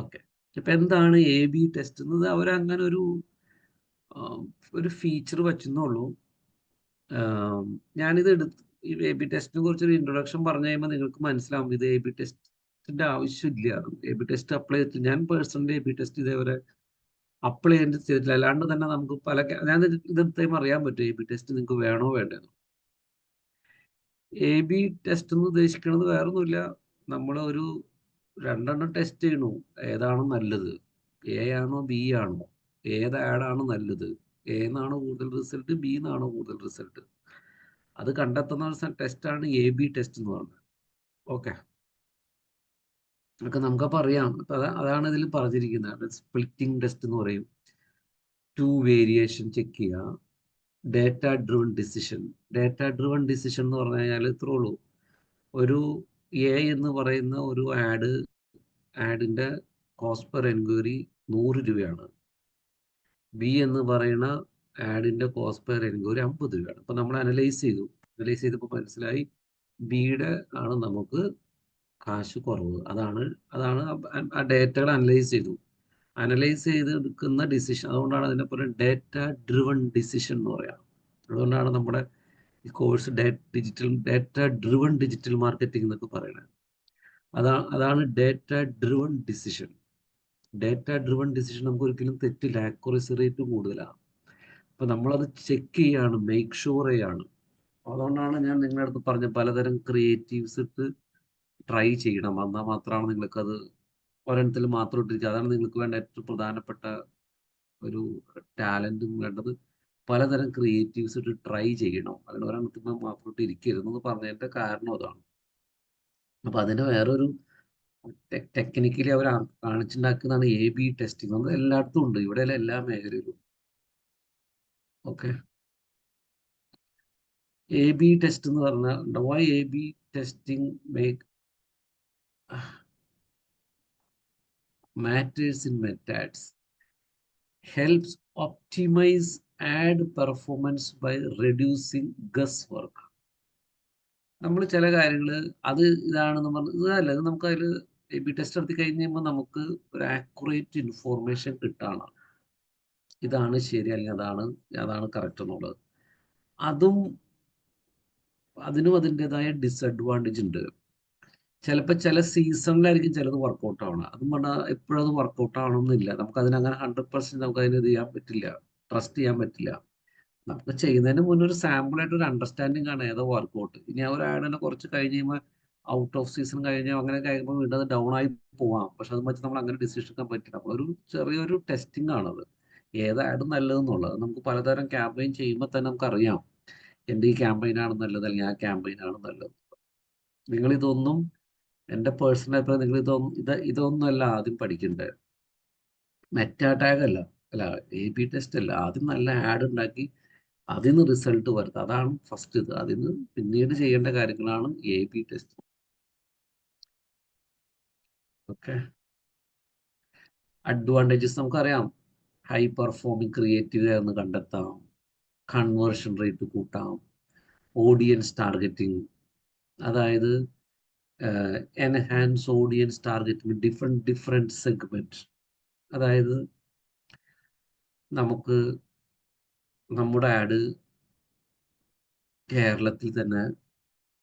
Okay. ഇപ്പൊ എന്താണ് A B test എന്നത്? അവരങ്ങനെ ഒരു ഫീച്ചർ വച്ചെന്നുള്ളൂ. ഞാനിത് ഈ എ ബി ടെസ്റ്റിനെ കുറിച്ചൊരു ഇൻട്രൊഡക്ഷൻ പറഞ്ഞു കഴിയുമ്പോൾ നിങ്ങൾക്ക് മനസ്സിലാവും ഇത് എ ബി ടെസ്റ്റിന്റെ ആവശ്യമില്ല. എ ബി ടെസ്റ്റ് അപ്ലൈ ചെയ്തിട്ട് ഞാൻ പേഴ്സണലി എ ബി ടെസ്റ്റ് ഇതേവരെ അപ്ലൈ ചെയ്തിട്ടില്ല. അല്ലാണ്ട് തന്നെ നമുക്ക് ഞാൻ ഇതെന്തായും അറിയാൻ പറ്റും എ ബി ടെസ്റ്റ് നിങ്ങൾക്ക് വേണോ വേണ്ടെന്ന്. എ ബി ടെസ്റ്റ് എന്ന് ഉദ്ദേശിക്കുന്നത് വേറൊന്നുമില്ല. നമ്മൾ ഒരു രണ്ടെണ്ണം ടെസ്റ്റ് ചെയ്യണു. ഏതാണ് നല്ലത്? എ ആണോ ബി ആണോ? ഏത് ആഡാണ് നല്ലത്? എന്നാണോ കൂടുതൽ റിസൾട്ട്, ബി എന്നാണോ കൂടുതൽ റിസൾട്ട്? അത് കണ്ടെത്തുന്ന ഒരു ടെസ്റ്റാണ് എ ബി ടെസ്റ്റ് എന്ന് പറയുന്നത്. ഓക്കെ, അതൊക്കെ നമുക്കപ്പോൾ അറിയാം. അതാണ് ഇതിൽ പറഞ്ഞിരിക്കുന്നത്. സ്പ്ലിറ്റിംഗ് ടെസ്റ്റ് എന്ന് പറയും. ടു വേരിയേഷൻ ചെക്ക് ചെയ്യുക. Data driven decision. Data driven decision എന്ന് പറഞ്ഞു കഴിഞ്ഞാൽ ഇത്രേ ഉള്ളൂ. ഒരു എ എന്ന് പറയുന്ന ഒരു ആഡിന്റെ കോസ്റ്റ് പെർ എൻക്വയറി 100 രൂപയാണ്. ബി എന്ന് പറയുന്ന ആഡിന്റെ കോസ്റ്റ് പെർ എൻക്വയറി 50 രൂപയാണ്. അപ്പൊ നമ്മൾ അനലൈസ് ചെയ്തപ്പോൾ മനസ്സിലായി ബിയുടെ ആണ് നമുക്ക് കാശ് കുറവ്. അതാണ് ആ ഡേറ്റകൾ അനലൈസ് ചെയ്ത് എടുക്കുന്ന ഡിസിഷൻ. അതുകൊണ്ടാണ് അതിനെ പോലെ ഡേറ്റ ഡ്രിവൺ ഡിസിഷൻ എന്ന് പറയാം. അതുകൊണ്ടാണ് നമ്മുടെ ഈ course data driven digital marketing എന്നൊക്കെ പറയുന്നത്. അതാണ് data driven decision. Data driven decision നമുക്ക് ഒരിക്കലും തെറ്റില്ല. ആക്യുറസി റേറ്റ് കൂടുതലാണ്. അപ്പൊ നമ്മളത് ചെക്ക് ചെയ്യാണ്, മേക്ക് ഷുവർ ചെയ്യാണ്. അതുകൊണ്ടാണ് ഞാൻ നിങ്ങളുടെ അടുത്ത് പറഞ്ഞ പലതരം ക്രിയേറ്റീവ്സ് ഇട്ട് ട്രൈ ചെയ്യണം. എന്നാൽ മാത്രമാണ് നിങ്ങൾക്കത് ഒരെണ്ണത്തിൽ മാത്രം ഇട്ടിരിക്കുക. അതാണ് നിങ്ങൾക്ക് വേണ്ട ഏറ്റവും പ്രധാനപ്പെട്ട ഒരു ടാലന്റും വേണ്ടത്. പലതരം ക്രിയേറ്റീവ്സ് ഇട്ട് ട്രൈ ചെയ്യണം. അതിന് ഒരെണ്ണത്തിൽ മാത്രം ഇട്ട് ഇരിക്കരുതെന്ന് പറഞ്ഞതിന്റെ കാരണം അതാണ്. അപ്പൊ അതിന് വേറൊരു ടെക്നിക്കലി അവർ കാണിച്ചുണ്ടാക്കുന്നതാണ് എ ബി ടെസ്റ്റിംഗ്. അത് എല്ലായിടത്തും ഉണ്ട്, ഇവിടെ എല്ലാ മേഖലയിലും. ഓക്കെ, എ ബി ടെസ്റ്റ് എന്ന് പറഞ്ഞാൽ why A B testing make matters in methods helps optimize ad performance by reducing guesswork. നമ്മൾ ചില കാര്യങ്ങൾ ഇതാണെന്ന് പറഞ്ഞ് ഇതല്ല, ഇത് നമുക്ക് അതിൽ എ ബി ടെസ്റ്റ് നടത്തി കഴിഞ്ഞ് കഴിയുമ്പോൾ നമുക്ക് ഒരു ആക്യുറേറ്റ് ഇൻഫോർമേഷൻ കിട്ടാണ്. ഇതാണ് ശരി, അല്ലെങ്കിൽ അതാണ് കറക്റ്റ് എന്നുള്ളത്. അതിനും അതിൻ്റെതായ ഡിസഡ്വാൻറ്റേജ് ഉണ്ട്. ചിലപ്പോൾ ചില സീസണിലായിരിക്കും ചിലത് വർക്കൗട്ട് ആവണം. അതും പറഞ്ഞാൽ എപ്പോഴും അത് വർക്കൗട്ട് ആവണമെന്നില്ല. നമുക്ക് അതിനങ്ങനെ 100% നമുക്ക് അതിന് ഇത് ചെയ്യാൻ പറ്റില്ല, ട്രസ്റ്റ് ചെയ്യാൻ പറ്റില്ല. നമുക്ക് ചെയ്യുന്നതിന് മുന്നേ ഒരു സാമ്പിളായിട്ട് ഒരു അണ്ടർസ്റ്റാൻഡിങ് ആണ് ഏതോ വർക്കൗട്ട്. ഇനി ആ ഒരു ആഡിനെ കുറച്ച് കഴിഞ്ഞ് കഴിയുമ്പോൾ ഔട്ട് ഓഫ് സീസൺ കഴിഞ്ഞ് അങ്ങനെ കഴിയുമ്പോൾ വീണ്ടും അത് ഡൗൺ ആയി പോവാം. പക്ഷെ അത് വെച്ച് നമ്മൾ അങ്ങനെ ഡിസിഷൻ എടുക്കാൻ പറ്റില്ല. നമ്മളൊരു ചെറിയൊരു ടെസ്റ്റിംഗ് ആണത്, ഏത് ആഡ് നല്ലതെന്നുള്ളത്. നമുക്ക് പലതരം ക്യാമ്പയിൻ ചെയ്യുമ്പോൾ തന്നെ നമുക്കറിയാം എൻ്റെ ഈ ക്യാമ്പയിനാണ് നല്ലത്, അല്ലെങ്കിൽ ആ ക്യാമ്പയിനാണ് നല്ലത്. നിങ്ങളിതൊന്നും, എൻ്റെ പേഴ്സണൽ അഭിപ്രായം, നിങ്ങൾ ഇതൊന്നും അല്ല ആദ്യം പഠിക്കേണ്ടത്. മെറ്റാ ടാഗ് അല്ല എ ബി ടെസ്റ്റ് അല്ല. ആദ്യം നല്ല ആഡ് ഉണ്ടാക്കി അതിൽ നിന്ന് റിസൾട്ട് വരുത്തുക. അതാണ് ഫസ്റ്റ്. അതിൽ നിന്ന് പിന്നീട് ചെയ്യേണ്ട കാര്യങ്ങളാണ് A B test. Okay, advantages നമുക്കറിയാം. ഹൈ പെർഫോമിംഗ് ക്രിയേറ്റീവ് എന്ന് കണ്ടെത്താം, കൺവേർഷൻ റേറ്റ് കൂട്ടാം, ഓഡിയൻസ് ടാർഗറ്റിംഗ്, അതായത് enhance audience targeting different segment. അതായത് നമുക്ക് നമ്മുടെ ആഡ് കേരളത്തിൽ തന്നെ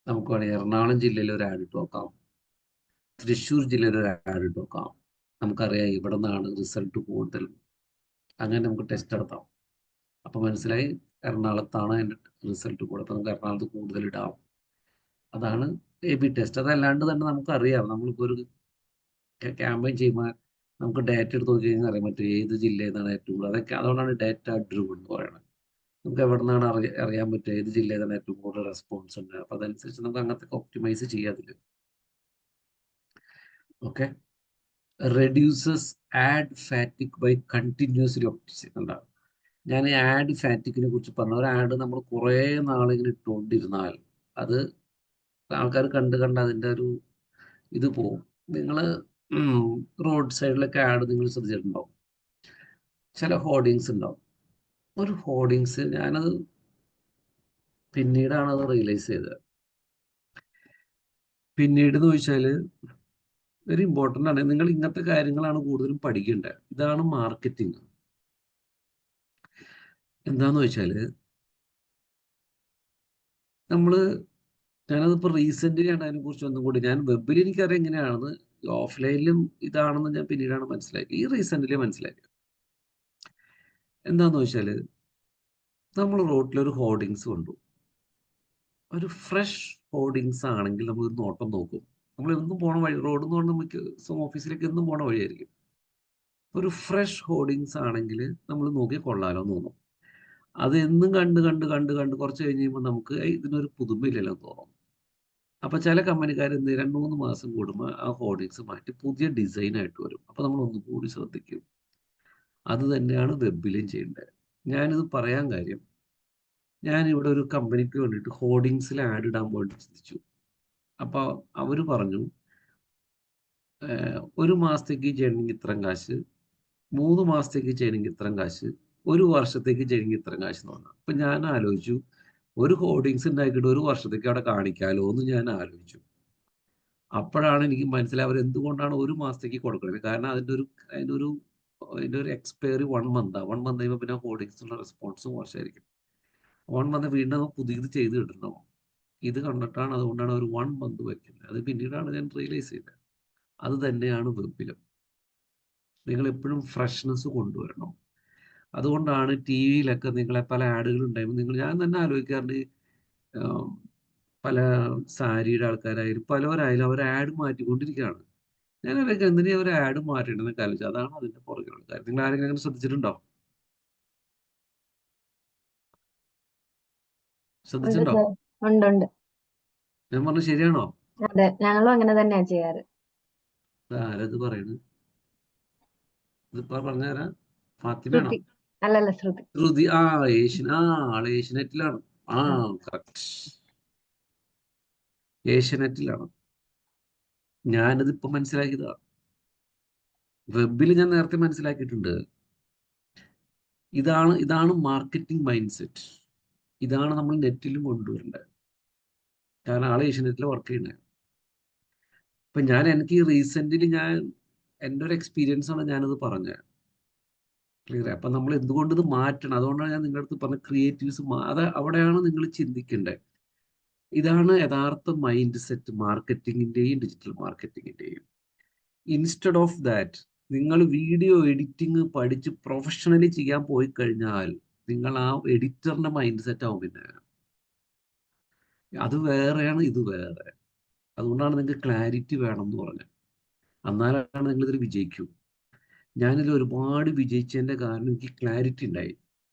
നമുക്ക് വേണമെങ്കിൽ എറണാകുളം ജില്ലയിൽ ഒരു ആഡ് ഇട്ട് നോക്കാം, തൃശ്ശൂർ ജില്ലയിൽ ഒരു ആഡ് ഇട്ട് നോക്കാം. നമുക്കറിയാം ഇവിടെ നിന്നാണ് റിസൾട്ട് കൂടുതൽ. അങ്ങനെ നമുക്ക് ടെസ്റ്റ് നടത്താം. അപ്പൊ മനസ്സിലായി എറണാകുളത്താണ് അതിൻ്റെ റിസൾട്ട് കൂടുതൽ, അപ്പൊ നമുക്ക് എറണാകുളത്ത് കൂടുതൽ ഇടാം. അതാണ് എ ബി ടെസ്റ്റ്. അതല്ലാണ്ട് തന്നെ നമുക്കറിയാം, നമ്മളിപ്പോൾ ഒരു ക്യാമ്പയിൻ ചെയ്യുമ്പോൾ നമുക്ക് ഡാറ്റ എടുത്ത് നോക്കി കഴിഞ്ഞാൽ അറിയാൻ പറ്റും ഏത് ജില്ലയിൽ നിന്നാണ് ഏറ്റവും കൂടുതൽ. അതൊക്കെ അതുകൊണ്ടാണ് ഡാറ്റ ഡ്രിവൺ എന്ന് പറയുന്നത്. നമുക്ക് എവിടെ നിന്നാണ് അറിയാൻ പറ്റുക ഏത് ജില്ലയിൽ നിന്നാണ് ഏറ്റവും കൂടുതൽ റെസ്പോൺസ് ഉണ്ട്. അപ്പൊ അതനുസരിച്ച് നമുക്ക് അങ്ങനത്തെ ഒപ്റ്റിമൈസ് ചെയ്യാതില്ല. Okay, reduces ad fatigue by continuously optimize. ഞാൻ ഈ ആഡ് ഫാറ്റിക്കിനെ കുറിച്ച് പറഞ്ഞ, ഒരു ആഡ് നമ്മൾ കുറേ നാളിങ്ങനെ ഇട്ടുകൊണ്ടിരുന്നാൽ അത് ആൾക്കാർ കണ്ട് അതിൻ്റെ ഒരു ഇത് പോവും. നിങ്ങൾ റോഡ് സൈഡിലൊക്കെ ആഡ് നിങ്ങൾ ശ്രദ്ധിച്ചിട്ടുണ്ടാവും. ചില ഹോർഡിങ്സ് ഉണ്ടാവും. ഒരു ഹോർഡിങ്സ് ഞാനത് പിന്നീടാണ് അത് റിയലൈസ് ചെയ്തത്. പിന്നീട് എന്ന് ചോദിച്ചാൽ വെരി ഇമ്പോർട്ടൻ്റ് ആണ്. നിങ്ങൾ ഇങ്ങനത്തെ കാര്യങ്ങളാണ് കൂടുതലും പഠിക്കേണ്ടത്. ഇതാണ് മാർക്കറ്റിംഗ്. എന്താന്ന് വെച്ചാൽ നമ്മൾ ഞാനതിപ്പോൾ റീസെൻ്റ്ലി ആണ് അതിനെക്കുറിച്ച് ഒന്നും കൂടി ഞാൻ വെബിൽ എനിക്കറിയാം എങ്ങനെയാണെന്ന്, ഓഫ്ലൈനിലും ഇതാണെന്ന് ഞാൻ പിന്നീടാണ് മനസ്സിലാക്കി. ഈ റീസെൻ്റ്ലി മനസ്സിലാക്കി. എന്താന്ന് വെച്ചാൽ നമ്മൾ റോഡിലൊരു ഹോർഡിങ്സ് കണ്ടു. ഒരു ഫ്രഷ് ഹോർഡിങ്സ് ആണെങ്കിൽ നമ്മൾ ഒരു നോട്ടം നോക്കും. നമ്മൾ എന്നും പോണ വഴി, റോഡ് എന്ന് പറഞ്ഞാൽ നമുക്ക് ഓഫീസിലേക്ക് എന്നും പോണ വഴിയായിരിക്കും. ഒരു ഫ്രഷ് ഹോർഡിങ്സ് ആണെങ്കിൽ നമ്മൾ നോക്കി കൊള്ളാലോ എന്ന് തോന്നും. അത് എന്നും കണ്ട് കണ്ട് കണ്ട് കണ്ട് കുറച്ച് കഴിഞ്ഞ് കഴിയുമ്പോൾ നമുക്ക് ഇതിനൊരു പുതുമയില്ലല്ലോ എന്ന് തോന്നും. അപ്പൊ ചില കമ്പനിക്കാർ എന്ത് 2-3 മാസം കൂടുമ്പോൾ ആ ഹോർഡിങ്സ് മാറ്റി പുതിയ ഡിസൈൻ ആയിട്ട് വരും. അപ്പൊ നമ്മൾ ഒന്നുകൂടി ശ്രദ്ധിക്കും. അത് തന്നെയാണ് വെബിലും ചെയ്യേണ്ടത്. ഞാനിത് പറയാൻ കാര്യം, ഞാൻ ഇവിടെ ഒരു കമ്പനിക്ക് വേണ്ടിയിട്ട് ഹോർഡിങ്സിൽ ആഡ് ഇടാൻ വേണ്ടി ചിന്തിച്ചു. അപ്പോൾ അവർ പറഞ്ഞു, ഒരു മാസത്തേക്ക് ചെയ്യണമെങ്കിൽ ഇത്രയും കാശ്, 3 മാസത്തേക്ക് ചെയ്യണമെങ്കിൽ ഇത്രയും കാശ്, 1 വർഷത്തേക്ക് ചെയ്യണമെങ്കിൽ ഇത്രയും കാശ് എന്ന് പറഞ്ഞു. അപ്പം ഞാൻ ആലോചിച്ചു, ഒരു ഹോർഡിങ്സ് ഉണ്ടാക്കിയിട്ട് 1 വർഷത്തേക്ക് അവിടെ കാണിക്കാലോ എന്ന് ഞാൻ ആലോചിച്ചു. അപ്പോഴാണ് എനിക്ക് മനസ്സിലായത് അവർ എന്തുകൊണ്ടാണ് 1 മാസത്തേക്ക് കൊടുക്കുന്നത്. കാരണം അതിൻ്റെ ഒരു എക്സ്പയറി 1 മന്താണ്. 1 മന്ത് കഴിയുമ്പോൾ പിന്നെ ഹോർഡിങ്സിനുള്ള റെസ്പോൺസും മോശമായിരിക്കും. 1 മന്ത് വീണ്ടും പുതിയത് ചെയ്ത് കിട്ടണം. ഇത് കണ്ടിട്ടാണ്, അതുകൊണ്ടാണ് ഒരു 1 മന്ത് വയ്ക്കുന്നത്. അത് പിന്നീടാണ് ഞാൻ റിയലൈസ് ചെയ്തത്. അത് തന്നെയാണ് വെബിലും. നിങ്ങൾ എപ്പോഴും ഫ്രഷ്നെസ് കൊണ്ടുവരണം. അതുകൊണ്ടാണ് ടി വിയിലൊക്കെ നിങ്ങളെ പല ആഡുകൾ ഉണ്ടായിരുന്നു. ഞാൻ തന്നെ ആലോചിക്കാറുണ്ട്, ആം, പല സാരിയുടെ ആൾക്കാരായാലും പലവരായാലും അവർ ആഡ് മാറ്റിക്കൊണ്ടിരിക്കുകയാണ്. ഞാൻ ആലോചിക്കാം എന്തിനാ അവർ ആഡ് മാറ്റേണ്ടതെന്ന് ആലോചിച്ചു. അതാണ് അതിന്റെ പുറകിലുള്ള കാര്യം. നിങ്ങൾ ആരെങ്കിലും അങ്ങനെ ശ്രദ്ധിച്ചിട്ടുണ്ടോ? ഉണ്ട് ശ്രദ്ധിച്ചിട്ടുണ്ടോ? സർ. ഉണ്ട് ഉണ്ട്. ഞാൻ പറഞ്ഞു ശരിയാണോ? അതെ, ഞങ്ങളും അങ്ങനെ തന്നെയാ ചെയ്യാറ്. ആരത് പറയുന്നത്? ഇതിപ്പോ പറഞ്ഞുതരാ. ഫാത്തിമയാണോ? ശ്രുതി. അല്ലല്ല, ശ്രുതി. ശ്രുതി. ആള് ഏഷ്യനെറ്റിലാണ്. ആ, ആ. കറക്റ്റ്. ഏഷ്യനെറ്റിലാണ്. ഞാനിത് ഇപ്പൊ മനസ്സിലാക്കിയതാ. വെബിൽ ഞാൻ നേരത്തെ മനസ്സിലാക്കിയിട്ടുണ്ട്. ഇതാണ് മാർക്കറ്റിംഗ് മൈൻഡ് സെറ്റ്. ഇതാണ് നമ്മൾ നെറ്റിലും കൊണ്ടുവരേണ്ടത്. കാരണം ആള് ഏഷ്യനെറ്റിൽ വർക്ക് ചെയ്യുന്നത്. ഇപ്പൊ എനിക്ക് റീസെന്റ്ലി എൻ്റെ ഒരു എക്സ്പീരിയൻസ് ആണ് ഞാനത് പറഞ്ഞത്. ക്ലിയർ. അപ്പൊ നമ്മൾ എന്തുകൊണ്ട് ഇത് മാറ്റണം? അതുകൊണ്ടാണ് ഞാൻ നിങ്ങളുടെ അടുത്ത് പറഞ്ഞ ക്രിയേറ്റീവ്സ്. അവിടെയാണ് നിങ്ങൾ ചിന്തിക്കേണ്ടത്. ഇതാണ് യഥാർത്ഥ മൈൻഡ് സെറ്റ് മാർക്കറ്റിങ്ങിന്റെയും ഡിജിറ്റൽ മാർക്കറ്റിങ്ങിന്റെയും. ഇൻസ്റ്റെഡ് ഓഫ് ദാറ്റ്, നിങ്ങൾ വീഡിയോ എഡിറ്റിംഗ് പഠിച്ച് പ്രൊഫഷണലി ചെയ്യാൻ പോയി കഴിഞ്ഞാൽ നിങ്ങൾ ആ എഡിറ്ററിന്റെ മൈൻഡ് സെറ്റ് ആവും. പിന്നെ അത് വേറെയാണ്, ഇത് വേറെ. അതുകൊണ്ടാണ് നിങ്ങൾക്ക് ക്ലാരിറ്റി വേണം എന്ന് പറഞ്ഞത്. എന്നാലാണ് നിങ്ങൾ ഇതിൽ വിജയിക്കൂ. ഞാനിതിൽ ഒരുപാട് വിജയിച്ചതിന്റെ കാരണം എനിക്ക് ക്ലാരിറ്റി ഉണ്ടായി.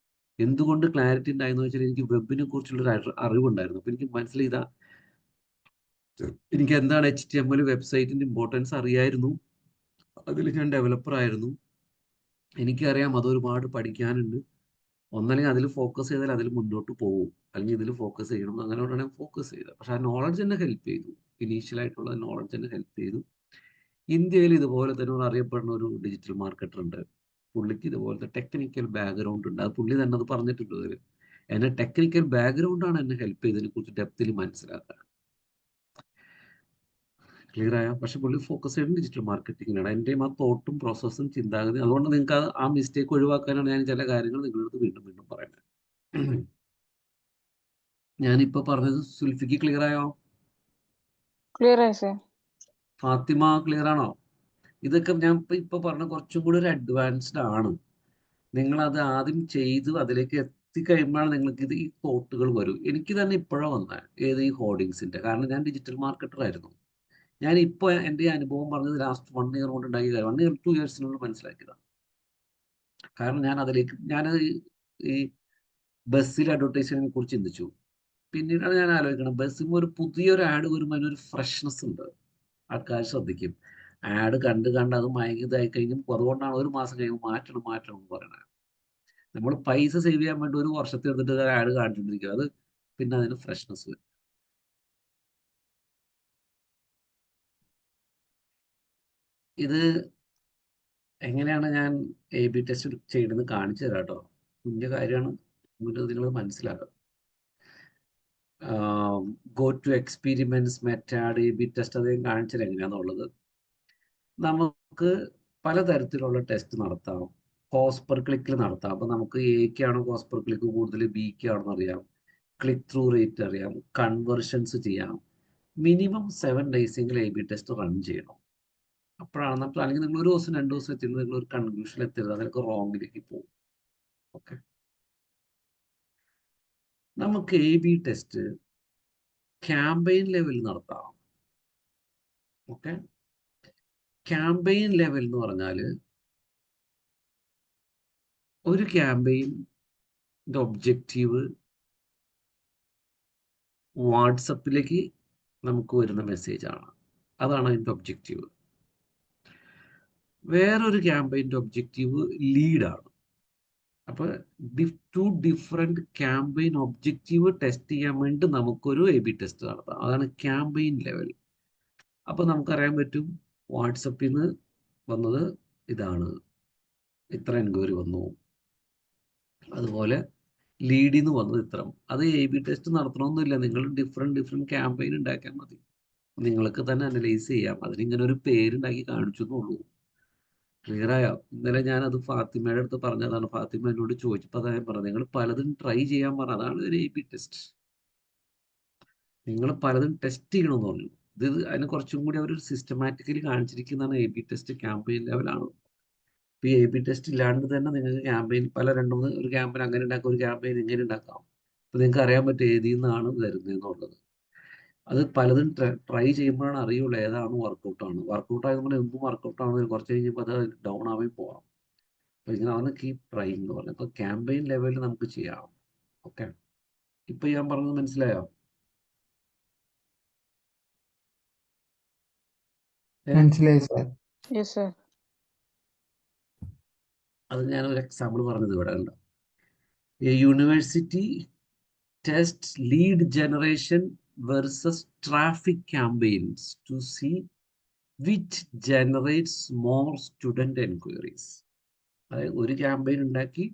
എന്തുകൊണ്ട് ക്ലാരിറ്റി ഉണ്ടായെന്ന് വെച്ചാൽ എനിക്ക് വെബിനെ കുറിച്ചുള്ള അറിവുണ്ടായിരുന്നു. അപ്പൊ എനിക്ക് മനസ്സിലായി, എനിക്ക് എന്താണ് HTML വെബ്സൈറ്റിന്റെ ഇമ്പോർട്ടൻസ് അറിയായിരുന്നു. അതിൽ ഞാൻ ഡെവലപ്പർ ആയിരുന്നു. എനിക്കറിയാം അതൊരുപാട് പഠിക്കാനുണ്ട്. ഒന്നല്ലെങ്കിൽ അതിൽ ഫോക്കസ് ചെയ്താൽ അതിൽ മുന്നോട്ട് പോകും, അല്ലെങ്കിൽ ഇതിൽ ഫോക്കസ് ചെയ്യണം. അങ്ങനെയോടാണ് ഞാൻ ഫോക്കസ് ചെയ്തത്. പക്ഷെ ആ നോളജ് എന്നെ ഹെൽപ്പ് ചെയ്തു. ഇനീഷ്യലായിട്ടുള്ള നോളജ് എന്നെ ഹെൽപ്പ് ചെയ്തു. ഇന്ത്യയിൽ ഇതുപോലെ തന്നെ അറിയപ്പെടുന്ന ഒരു ഡിജിറ്റൽ മാർക്കറ്റർ ഉണ്ട്. പുള്ളിക്ക് ഇതുപോലത്തെ ടെക്നിക്കൽ ബാക്ക്ഗ്രൗണ്ട് ഉണ്ട്. അത് പുള്ളി തന്നെ അത് പറഞ്ഞിട്ടുണ്ട് അതിൽ. എന്നെ ടെക്നിക്കൽ ബാക്ക്ഗ്രൗണ്ടാണ് എന്നെ ഹെൽപ്പ് ചെയ്തതിനെ കുറിച്ച് ഡെപ്തിൽ മനസ്സിലാക്കാൻ. ക്ലിയർ ആയ? പക്ഷെ പുള്ളി ഫോക്കസ് ചെയ്യുന്നത് ഡിജിറ്റൽ മാർക്കറ്റിങ്ങിനാണ്. എൻ്റെയും ആ തോട്ടും പ്രോസസ്സും ചിന്താഗതി. അതുകൊണ്ട് നിങ്ങൾക്ക് ആ മിസ്റ്റേക്ക് ഒഴിവാക്കാനാണ് ഞാൻ ചില കാര്യങ്ങൾ നിങ്ങളുടെ അടുത്ത് വീണ്ടും വീണ്ടും പറയുന്നത്. ഞാനിപ്പോ പറഞ്ഞത് സുൽഫിക്ക് ക്ലിയർ ആയോ? ക്ലിയർ ആയി സർ. ഫാത്തിമ ക്ലിയർ ആണോ? ഇതൊക്കെ ഞാൻ ഇപ്പൊ പറഞ്ഞ കുറച്ചും കൂടി ഒരു അഡ്വാൻസ്ഡ് ആണ്. നിങ്ങൾ അത് ആദ്യം ചെയ്ത് അതിലേക്ക് എത്തിക്കഴിയുമ്പോഴാണ് നിങ്ങൾക്ക് ഈ തോട്ടുകൾ വരും. എനിക്ക് തന്നെ ഇപ്പോഴാണ് വന്നത്, ഈ ഹോർഡിങ്സിന്റെ. കാരണം ഞാൻ ഡിജിറ്റൽ മാർക്കറ്റർ ആയിരുന്നു. ഞാൻ ഇപ്പോൾ എൻ്റെ അനുഭവം പറഞ്ഞത് ലാസ്റ്റ് 1 ഇയർ കൊണ്ട് ഉണ്ടാക്കിയ കാര്യം. 1 ഇയർ 2 ഇയേഴ്സിനുള്ളിൽ മനസ്സിലാക്കിയതാണ്. കാരണം ഞാൻ ഈ ബസ്സിൽ അഡ്വർടൈസിങ്ങിനെ കുറിച്ച് ചിന്തിച്ചു. പിന്നീടാണ് ഞാൻ ആലോചിക്കണം, ബസ്സിൽ ഒരു പുതിയൊരു ആഡ് വരുമ്പോൾ അതിനൊരു ഫ്രഷ്നെസ് ഉണ്ട്. ആൾക്കാർ ശ്രദ്ധിക്കും. ആഡ് കണ്ട് കണ്ട് അത് മയങ്ങിയതായി കഴിഞ്ഞും, അതുകൊണ്ടാണ് 1 മാസം കഴിയുമ്പോൾ മാറ്റണം മാറ്റണം എന്ന് പറയുന്നത്. നമ്മൾ പൈസ സേവ് ചെയ്യാൻ വേണ്ടി 1 വർഷത്തിൽ എടുത്തിട്ട് ആഡ് കാണിച്ചുകൊണ്ടിരിക്കുക. അത് പിന്നെ അതിന് ഫ്രഷ്നെസ് വരും. ഇത് എങ്ങനെയാണ് ഞാൻ A/B ടെസ്റ്റ് ചെയ്യണമെന്ന് കാണിച്ചു തരാം കേട്ടോ. കുഞ്ഞു കാര്യമാണ്, നിങ്ങൾ മനസ്സിലാക്കുക. Go to experiments, method, A/B test, അത് കാണിച്ചത് എങ്ങനെയാണെന്നുള്ളത്. നമുക്ക് പലതരത്തിലുള്ള ടെസ്റ്റ് നടത്താം. കോസ്റ്റ് പെർ ക്ലിക്കിൽ നടത്താം. അപ്പോൾ നമുക്ക് എക്കാണോ കോസ്റ്റ് പെർ ക്ലിക്ക് കൂടുതൽ, ബിക്കാണോ അറിയാം, ക്ലിക്ക് ത്രൂ റേറ്റ് അറിയാം, കൺവേർഷൻസ് ചെയ്യാം. മിനിമം 7 days എങ്കിലും എ ബി ടെസ്റ്റ് റൺ ചെയ്യണം. അപ്പോഴാണ് നമ്മൾ, അല്ലെങ്കിൽ നിങ്ങൾ ഒരു ദിവസം 2 ദിവസം എത്തിയിട്ട് നിങ്ങൾ ഒരു കൺക്ലൂഷനിൽ എത്തരുത്, അതിലൊക്കെ റോങ്ങിലേക്ക് പോകും. ഓക്കെ, നമുക്ക് എ ബി ടെസ്റ്റ് ക്യാമ്പയിൻ ലെവലിൽ നടത്താം. ഓക്കെ, ക്യാമ്പയിൻ ലെവൽ എന്ന് പറഞ്ഞാൽ ഒരു ക്യാമ്പയിൻ്റെ ഒബ്ജക്റ്റീവ് വാട്സപ്പിലേക്ക് നമുക്ക് വരുന്ന മെസ്സേജാണ്. അതാണ് അതിൻ്റെ ഒബ്ജക്റ്റീവ്. വേറൊരു ക്യാമ്പയിൻ്റെ ഒബ്ജക്റ്റീവ് ലീഡാണ്. അപ്പോൾ 2 ഡിഫറെൻറ്റ് ക്യാമ്പയിൻ ഒബ്ജക്റ്റീവ് ടെസ്റ്റ് ചെയ്യാൻ വേണ്ടി നമുക്കൊരു എ ബി ടെസ്റ്റ് നടത്താം. അതാണ് ക്യാമ്പയിൻ ലെവൽ. അപ്പോൾ നമുക്കറിയാൻ പറ്റും വാട്സപ്പിൽ നിന്ന് വന്നത് ഇതാണ്, ഇത്ര എൻക്വയറി വന്നു. അതുപോലെ ലീഡിൽ നിന്ന് വന്നത് ഇത്ര. അത് എ ബി ടെസ്റ്റ് നടത്തണമെന്നില്ല, നിങ്ങൾ ഡിഫറെൻറ്റ് ക്യാമ്പയിൻ ഉണ്ടാക്കിയാൽ മതി. നിങ്ങൾക്ക് തന്നെ അനലൈസ് ചെയ്യാം. അതിനിങ്ങനെ ഒരു പേരുണ്ടാക്കി കാണിച്ചു എന്നുള്ളൂ. ക്ലിയർ ആയോ? ഇന്നലെ ഞാനത് ഫാത്തിമയുടെ അടുത്ത് പറഞ്ഞതാണ്. ഫാത്തിമ എന്നോട് ചോദിച്ചപ്പോൾ അതായത് പറഞ്ഞു, നിങ്ങൾ പലതും ട്രൈ ചെയ്യാൻ പറഞ്ഞു. അതാണ് ഒരു എ ബി ടെസ്റ്റ്. നിങ്ങൾ പലതും ടെസ്റ്റ് ചെയ്യണമെന്ന് പറഞ്ഞു. ഇത് അതിന് കുറച്ചും കൂടി അവർ സിസ്റ്റമാറ്റിക്കലി കാണിച്ചിരിക്കുന്നതാണ് എ ബി ടെസ്റ്റ് ക്യാമ്പയിൻ ലെവലാണ്. ഇപ്പോൾ ഈ എ ബി ടെസ്റ്റ് ഇല്ലാണ്ട് തന്നെ നിങ്ങൾക്ക് ക്യാമ്പയിൻ ഒരു ക്യാമ്പയിൻ അങ്ങനെ ഉണ്ടാക്കാം, ഒരു ക്യാമ്പയിൻ ഇങ്ങനെ ഉണ്ടാക്കാം. അപ്പോൾ നിങ്ങൾക്ക് അറിയാൻ പറ്റും ഏതിൽ നിന്നാണ് വരുന്നതെന്നുള്ളത്. അത് പലതും ട്രൈ ചെയ്യുമ്പോഴാണ് അറിയുള്ളൂ ഏതാണ് വർക്കൗട്ടാണ്. വർക്കൗട്ടായത് നമ്മൾ എന്തും വർക്കൗട്ടാണെന്ന് കുറച്ച് കഴിഞ്ഞപ്പോൾ അത് ഡൗൺ ആയി പോകാം. അപ്പോൾ ഇങ്ങനെ കീപ് ട്രൈങ് എന്ന് പറഞ്ഞാൽ ഇപ്പോൾ ക്യാമ്പയിൻ ലെവലിൽ നമുക്ക് ചെയ്യാം. ഓക്കെ, ഇപ്പൊ ഞാൻ പറഞ്ഞത് മനസ്സിലായോ? മനസ്സിലായി സാർ. Yes, sir. അത് ഞാനൊരു എക്സാമ്പിൾ പറഞ്ഞത് ഇവിടെ ഉണ്ട്. University test lead generation versus traffic campaigns to see which generates more student enquiries. അതായത് ഒരു ക്യാമ്പയിൻ ഉണ്ടാക്കി,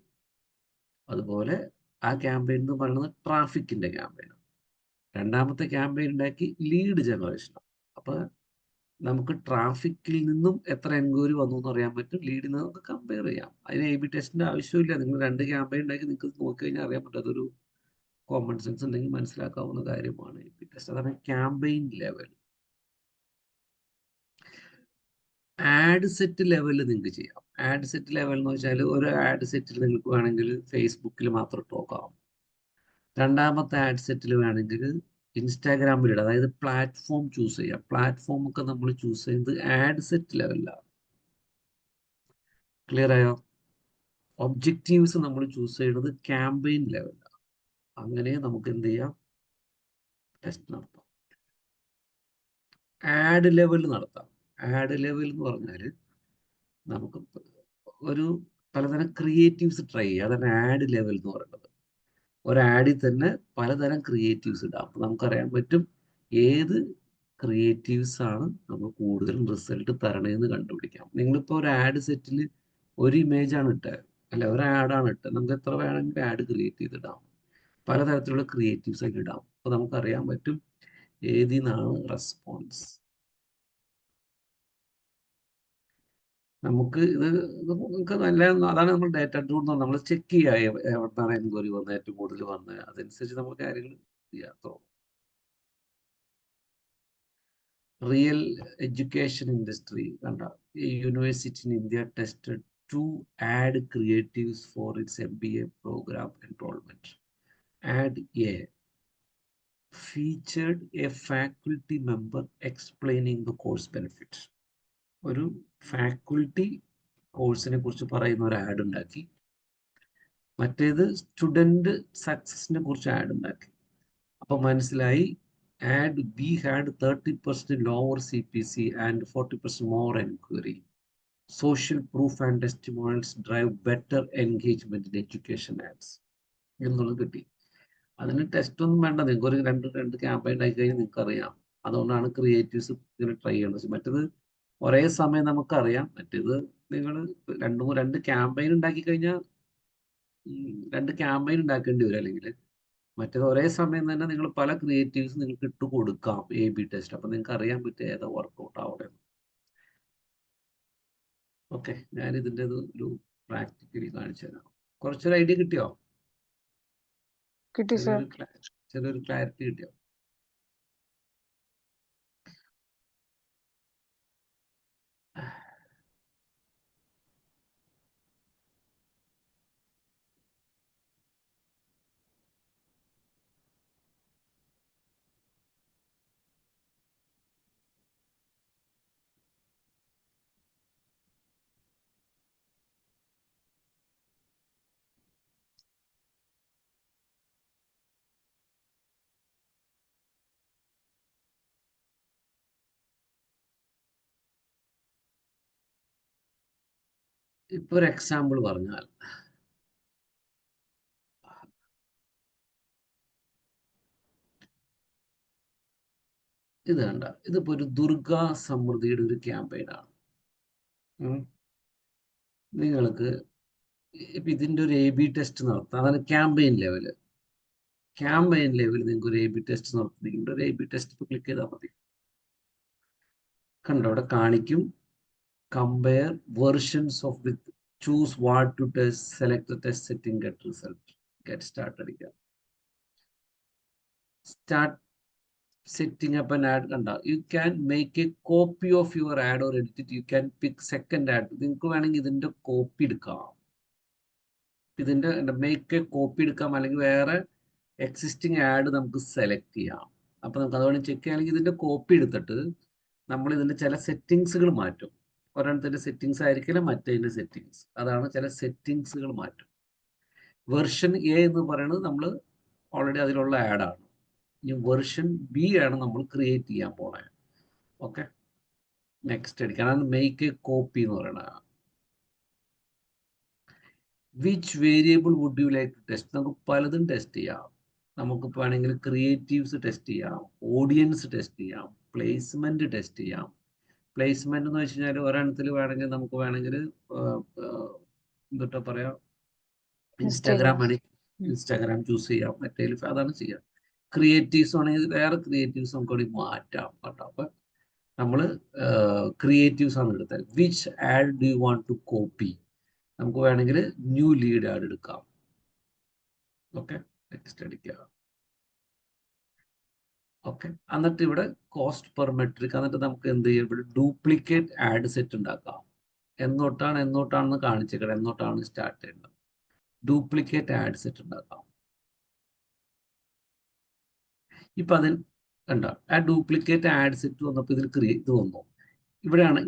അതുപോലെ ആ ക്യാമ്പയിൻ എന്ന് പറയുന്നത് ട്രാഫിക്കിൻ്റെ ക്യാമ്പയിനാണ്. രണ്ടാമത്തെ ക്യാമ്പയിൻ ഉണ്ടാക്കി ലീഡ് ജനറേഷനാണ്. അപ്പോൾ നമുക്ക് ട്രാഫിക്കിൽ നിന്നും എത്ര എൻക്വയറി വന്നു എന്ന് അറിയാൻ പറ്റും, ലീഡിൽ നിന്ന് നമുക്ക് കമ്പയർ ചെയ്യാം. അതിന് എ ബി ടെസ്റ്റിൻ്റെ ആവശ്യമില്ല. നിങ്ങൾ 2 ക്യാമ്പയിൻ ഉണ്ടാക്കി നിങ്ങൾക്ക് നോക്കിക്കഴിഞ്ഞാൽ അറിയാൻ പറ്റും. അതൊരു കോമൺ സെൻസ് ഉണ്ടെങ്കിൽ മനസ്സിലാക്കാവുന്ന കാര്യമാണ് എ ബി ടെസ്റ്റ്. അതാണ് ക്യാമ്പയിൻ ലെവൽ. ആഡ് സെറ്റ് ലെവലിൽ നിങ്ങൾക്ക് ചെയ്യാം. ആഡ് സെറ്റ് ലെവൽ എന്ന് വെച്ചാൽ ഒരു ആഡ് സെറ്റിൽ നിങ്ങൾക്ക് വേണമെങ്കിൽ ഫേസ്ബുക്കിൽ മാത്രം നോക്കാം. രണ്ടാമത്തെ ആഡ് സെറ്റിൽ വേണമെങ്കിൽ ഇൻസ്റ്റാഗ്രാമിൽ ഇടാം. അതായത് പ്ലാറ്റ്ഫോം ചൂസ് ചെയ്യാം. പ്ലാറ്റ്ഫോം ഒക്കെ നമ്മൾ ചൂസ് ചെയ്യുന്നത് ആഡ് സെറ്റ് ലെവലിലാണ്. ക്ലിയർ ആയോ? ഒബ്ജക്റ്റീവ്സ് നമ്മൾ ചൂസ് ചെയ്യുന്നത് ക്യാമ്പയിൻ ലെവലിലാണ്. അങ്ങനെ നമുക്ക് എന്ത് ചെയ്യാം, ടെസ്റ്റ് നടത്താം. ആഡ് ലെവൽ നടത്താം. ആഡ് ലെവൽ എന്ന് പറഞ്ഞാൽ നമുക്ക് ഒരു പലതരം ക്രിയേറ്റീവ്സ് ട്രൈ ചെയ്യാം. അതാണ് ആഡ് ലെവൽ എന്ന് പറയുന്നത്. ഒരു ആഡിൽ തന്നെ പലതരം ക്രിയേറ്റീവ്സ് ഇടാം. അപ്പോൾ നമുക്കറിയാൻ പറ്റും ഏത് ക്രിയേറ്റീവ്സ് ആണ് നമുക്ക് കൂടുതൽ റിസൾട്ട് തരണേന്ന് കണ്ടുപിടിക്കാം. നിങ്ങളിപ്പോൾ ഒരു ആഡ് സെറ്റിൽ ഒരു ഇമേജാണ് ഇട്ടത്, അല്ല ഒരു ആഡാണ് ഇട്ടത്, നമുക്ക് എത്ര വേണമെങ്കിലും ആഡ് ക്രിയേറ്റ് ചെയ്തിടാം. പലതരത്തിലുള്ള ക്രിയേറ്റീവ്സ് ഒക്കെ ഇടാം. അപ്പോൾ നമുക്കറിയാൻ പറ്റും ഏതിൽ നിന്നാണ് റെസ്പോൺസ്. നമുക്ക് ഇത് നമുക്ക് നല്ല, അതാണ് നമ്മൾ ഡാറ്റ ഡ്രൂൺ നമ്മൾ ചെക്ക് ചെയ്യുക എവിടുന്നാണ് എൻക്വയറി വന്നത്, ഏറ്റവും കൂടുതൽ വന്നത്. അതനുസരിച്ച് നമ്മൾ കാര്യങ്ങൾ ചെയ്യാത്തോ. റിയൽ എഡ്യൂക്കേഷൻ ഇൻഡസ്ട്രി കണ്ട, ഈ university in India tested 2 ad creatives for its MBA program enrollment. Ad A featured a faculty member explaining the course benefit. ഒരു ഫാക്കൽറ്റി കോഴ്സിനെ കുറിച്ച് പറയുന്ന ഒരു ആഡ് ഉണ്ടാക്കി. മറ്റേത് സ്റ്റുഡൻറ് സക്സസിനെ കുറിച്ച് ആഡ് ഉണ്ടാക്കി. അപ്പോൾ മനസ്സിലായി ad B had 30% lower CPC and 40% more enquiry. Social proof and testimonials drive better engagement in education ads എന്നുള്ളത് കിട്ടി. അതിന് ടെസ്റ്റ് ഒന്നും വേണ്ട. നിങ്ങൾക്ക് ഒരു രണ്ട് ക്യാമ്പയിൻ ഉണ്ടാക്കി കഴിഞ്ഞാൽ നിങ്ങൾക്ക് അറിയാം. അതുകൊണ്ടാണ് ക്രിയേറ്റീവ്സ് ഇങ്ങനെ ട്രൈ ചെയ്യേണ്ടത്. മറ്റേത് ഒരേ സമയം നമുക്കറിയാം. മറ്റേത് നിങ്ങൾ 2 ക്യാമ്പയിൻ ഉണ്ടാക്കി കഴിഞ്ഞാൽ 2 ക്യാമ്പയിൻ ഉണ്ടാക്കേണ്ടി വരും. അല്ലെങ്കിൽ മറ്റേത് ഒരേ സമയം തന്നെ നിങ്ങൾ പല ക്രിയേറ്റീവ്സ് നിങ്ങൾക്ക് ഇട്ട് കൊടുക്കാം എ ബി ടെസ്റ്റ്. അപ്പം നിങ്ങൾക്ക് അറിയാൻ പറ്റും ഏതാ വർക്കൗട്ട് ആവണേ. ഓക്കെ, ഞാൻ ഇതിൻ്റെ ഒരു പ്രാക്ടിക്കലി കാണിച്ചു തരാം. കുറച്ചൊരു ഐഡിയ കിട്ടിയോ? കിട്ടി സർ. ചെറിയൊരു ക്ലാരിറ്റി കിട്ടിയോ? ഇപ്പൊ ഒരു എക്സാമ്പിൾ പറഞ്ഞാൽ, ഇത് കണ്ട, ഇതിപ്പോ ഒരു ദുർഗാ സമൃദ്ധിയുടെ ഒരു ക്യാമ്പയിനാണ്. നിങ്ങൾക്ക് ഇപ്പൊ ഇതിന്റെ ഒരു AB ടെസ്റ്റ് നടത്താം. അതാണ് ക്യാമ്പയിൻ ലെവല്. ക്യാമ്പയിൻ ലെവലിൽ നിങ്ങൾക്ക് ഒരു AB ടെസ്റ്റ് നടത്തുന്നുണ്ട്. ഒരു AB ടെസ്റ്റ് ഇപ്പൊ ക്ലിക്ക് ചെയ്താൽ മതി. കണ്ടോ, അവിടെ കാണിക്കും compare versions of with choose what to test, select test setting, get result, get start അടിക്കാം. Start setting up an ad. കണ്ട, you can make a copy of your ad or edit it. You can pick second ad. നിങ്ങൾക്ക് വേണമെങ്കിൽ ഇതിന്റെ copy എടുക്കാം. ഇതിന്റെ make a copy എടുക്കാം, അല്ലെങ്കിൽ വേറെ എക്സിസ്റ്റിംഗ് ആഡ് നമുക്ക് സെലക്ട് ചെയ്യാം. അപ്പൊ നമുക്ക് അതുകൊണ്ട് ചെക്ക് ചെയ്യുകയാണെങ്കിൽ ഇതിന്റെ കോപ്പി എടുത്തിട്ട് നമ്മൾ ഇതിന്റെ ചില സെറ്റിങ്സുകൾ മാറ്റും. ഒരെണ്ണത്തിന്റെ സെറ്റിങ്സ് ആയിരിക്കില്ല മറ്റേതിന്റെ സെറ്റിങ്സ്. അതാണ് ചില സെറ്റിങ്സുകൾ മാറ്റും. വെർഷൻ എ എന്ന് പറയുന്നത് നമ്മൾ ഓൾറെഡി അതിലുള്ള ആഡാണ്. ഈ വെർഷൻ ബി ആണ് നമ്മൾ ക്രിയേറ്റ് ചെയ്യാൻ പോണേ. ഓക്കെ, നെക്സ്റ്റ് അടിക്കണം. മേക്ക് എ കോപ്പി എന്ന് പറയണത്. Which variable would you like to test? നമുക്ക് പലതും ടെസ്റ്റ് ചെയ്യാം. നമുക്കിപ്പോൾ വേണമെങ്കിൽ ക്രിയേറ്റീവ്സ് ടെസ്റ്റ് ചെയ്യാം, ഓഡിയൻസ് ടെസ്റ്റ് ചെയ്യാം, പ്ലേസ്മെന്റ് ടെസ്റ്റ് ചെയ്യാം. പ്ലേസ്മെന്റ് എന്ന് വെച്ച് കഴിഞ്ഞാൽ ഒരെണ്ണത്തിൽ വേണമെങ്കിൽ നമുക്ക് വേണമെങ്കിൽ എന്താ പറയാ, ഇൻസ്റ്റാഗ്രാം ചൂസ് ചെയ്യാം, മറ്റേ അതാണ് ചെയ്യാം. ക്രിയേറ്റീവ്സ് ആണെങ്കിൽ വേറെ ക്രിയേറ്റീവ്സ് നമുക്ക് വേണമെങ്കിൽ മാറ്റാം കേട്ടോ. അപ്പൊ നമ്മൾ ക്രിയേറ്റീവ്സ് ആണ് എടുത്തത്. Which ad do you want to copy? നമുക്ക് വേണമെങ്കിൽ ന്യൂ ലീഡ് ആഡ് എടുക്കാം. ഓക്കെ, നെക്സ്റ്റ് അടിക്കുക. ഓക്കെ, എന്നിട്ട് ഇവിടെ കോസ്റ്റ് പെർ മെട്രിക്. എന്നിട്ട് നമുക്ക് എന്ത് ചെയ്യാം, ഇവിടെ ഡ്യൂപ്ലിക്കേറ്റ് ആഡ് സെറ്റ് ഉണ്ടാക്കാം. എന്നോട്ടാണെന്ന് കാണിച്ചേക്കണം, എന്നോട്ടാണ് സ്റ്റാർട്ട് ചെയ്യേണ്ടത്. ഡ്യൂപ്ലിക്കേറ്റ് ആഡ് സെറ്റ് ഉണ്ടാക്കാം. ഇപ്പൊ അതിൽ കണ്ട, ആ ഡ്യൂപ്ലിക്കേറ്റ് ആഡ് സെറ്റ് വന്നപ്പോൾ ഇത് വന്നു. ഇവിടെയാണ്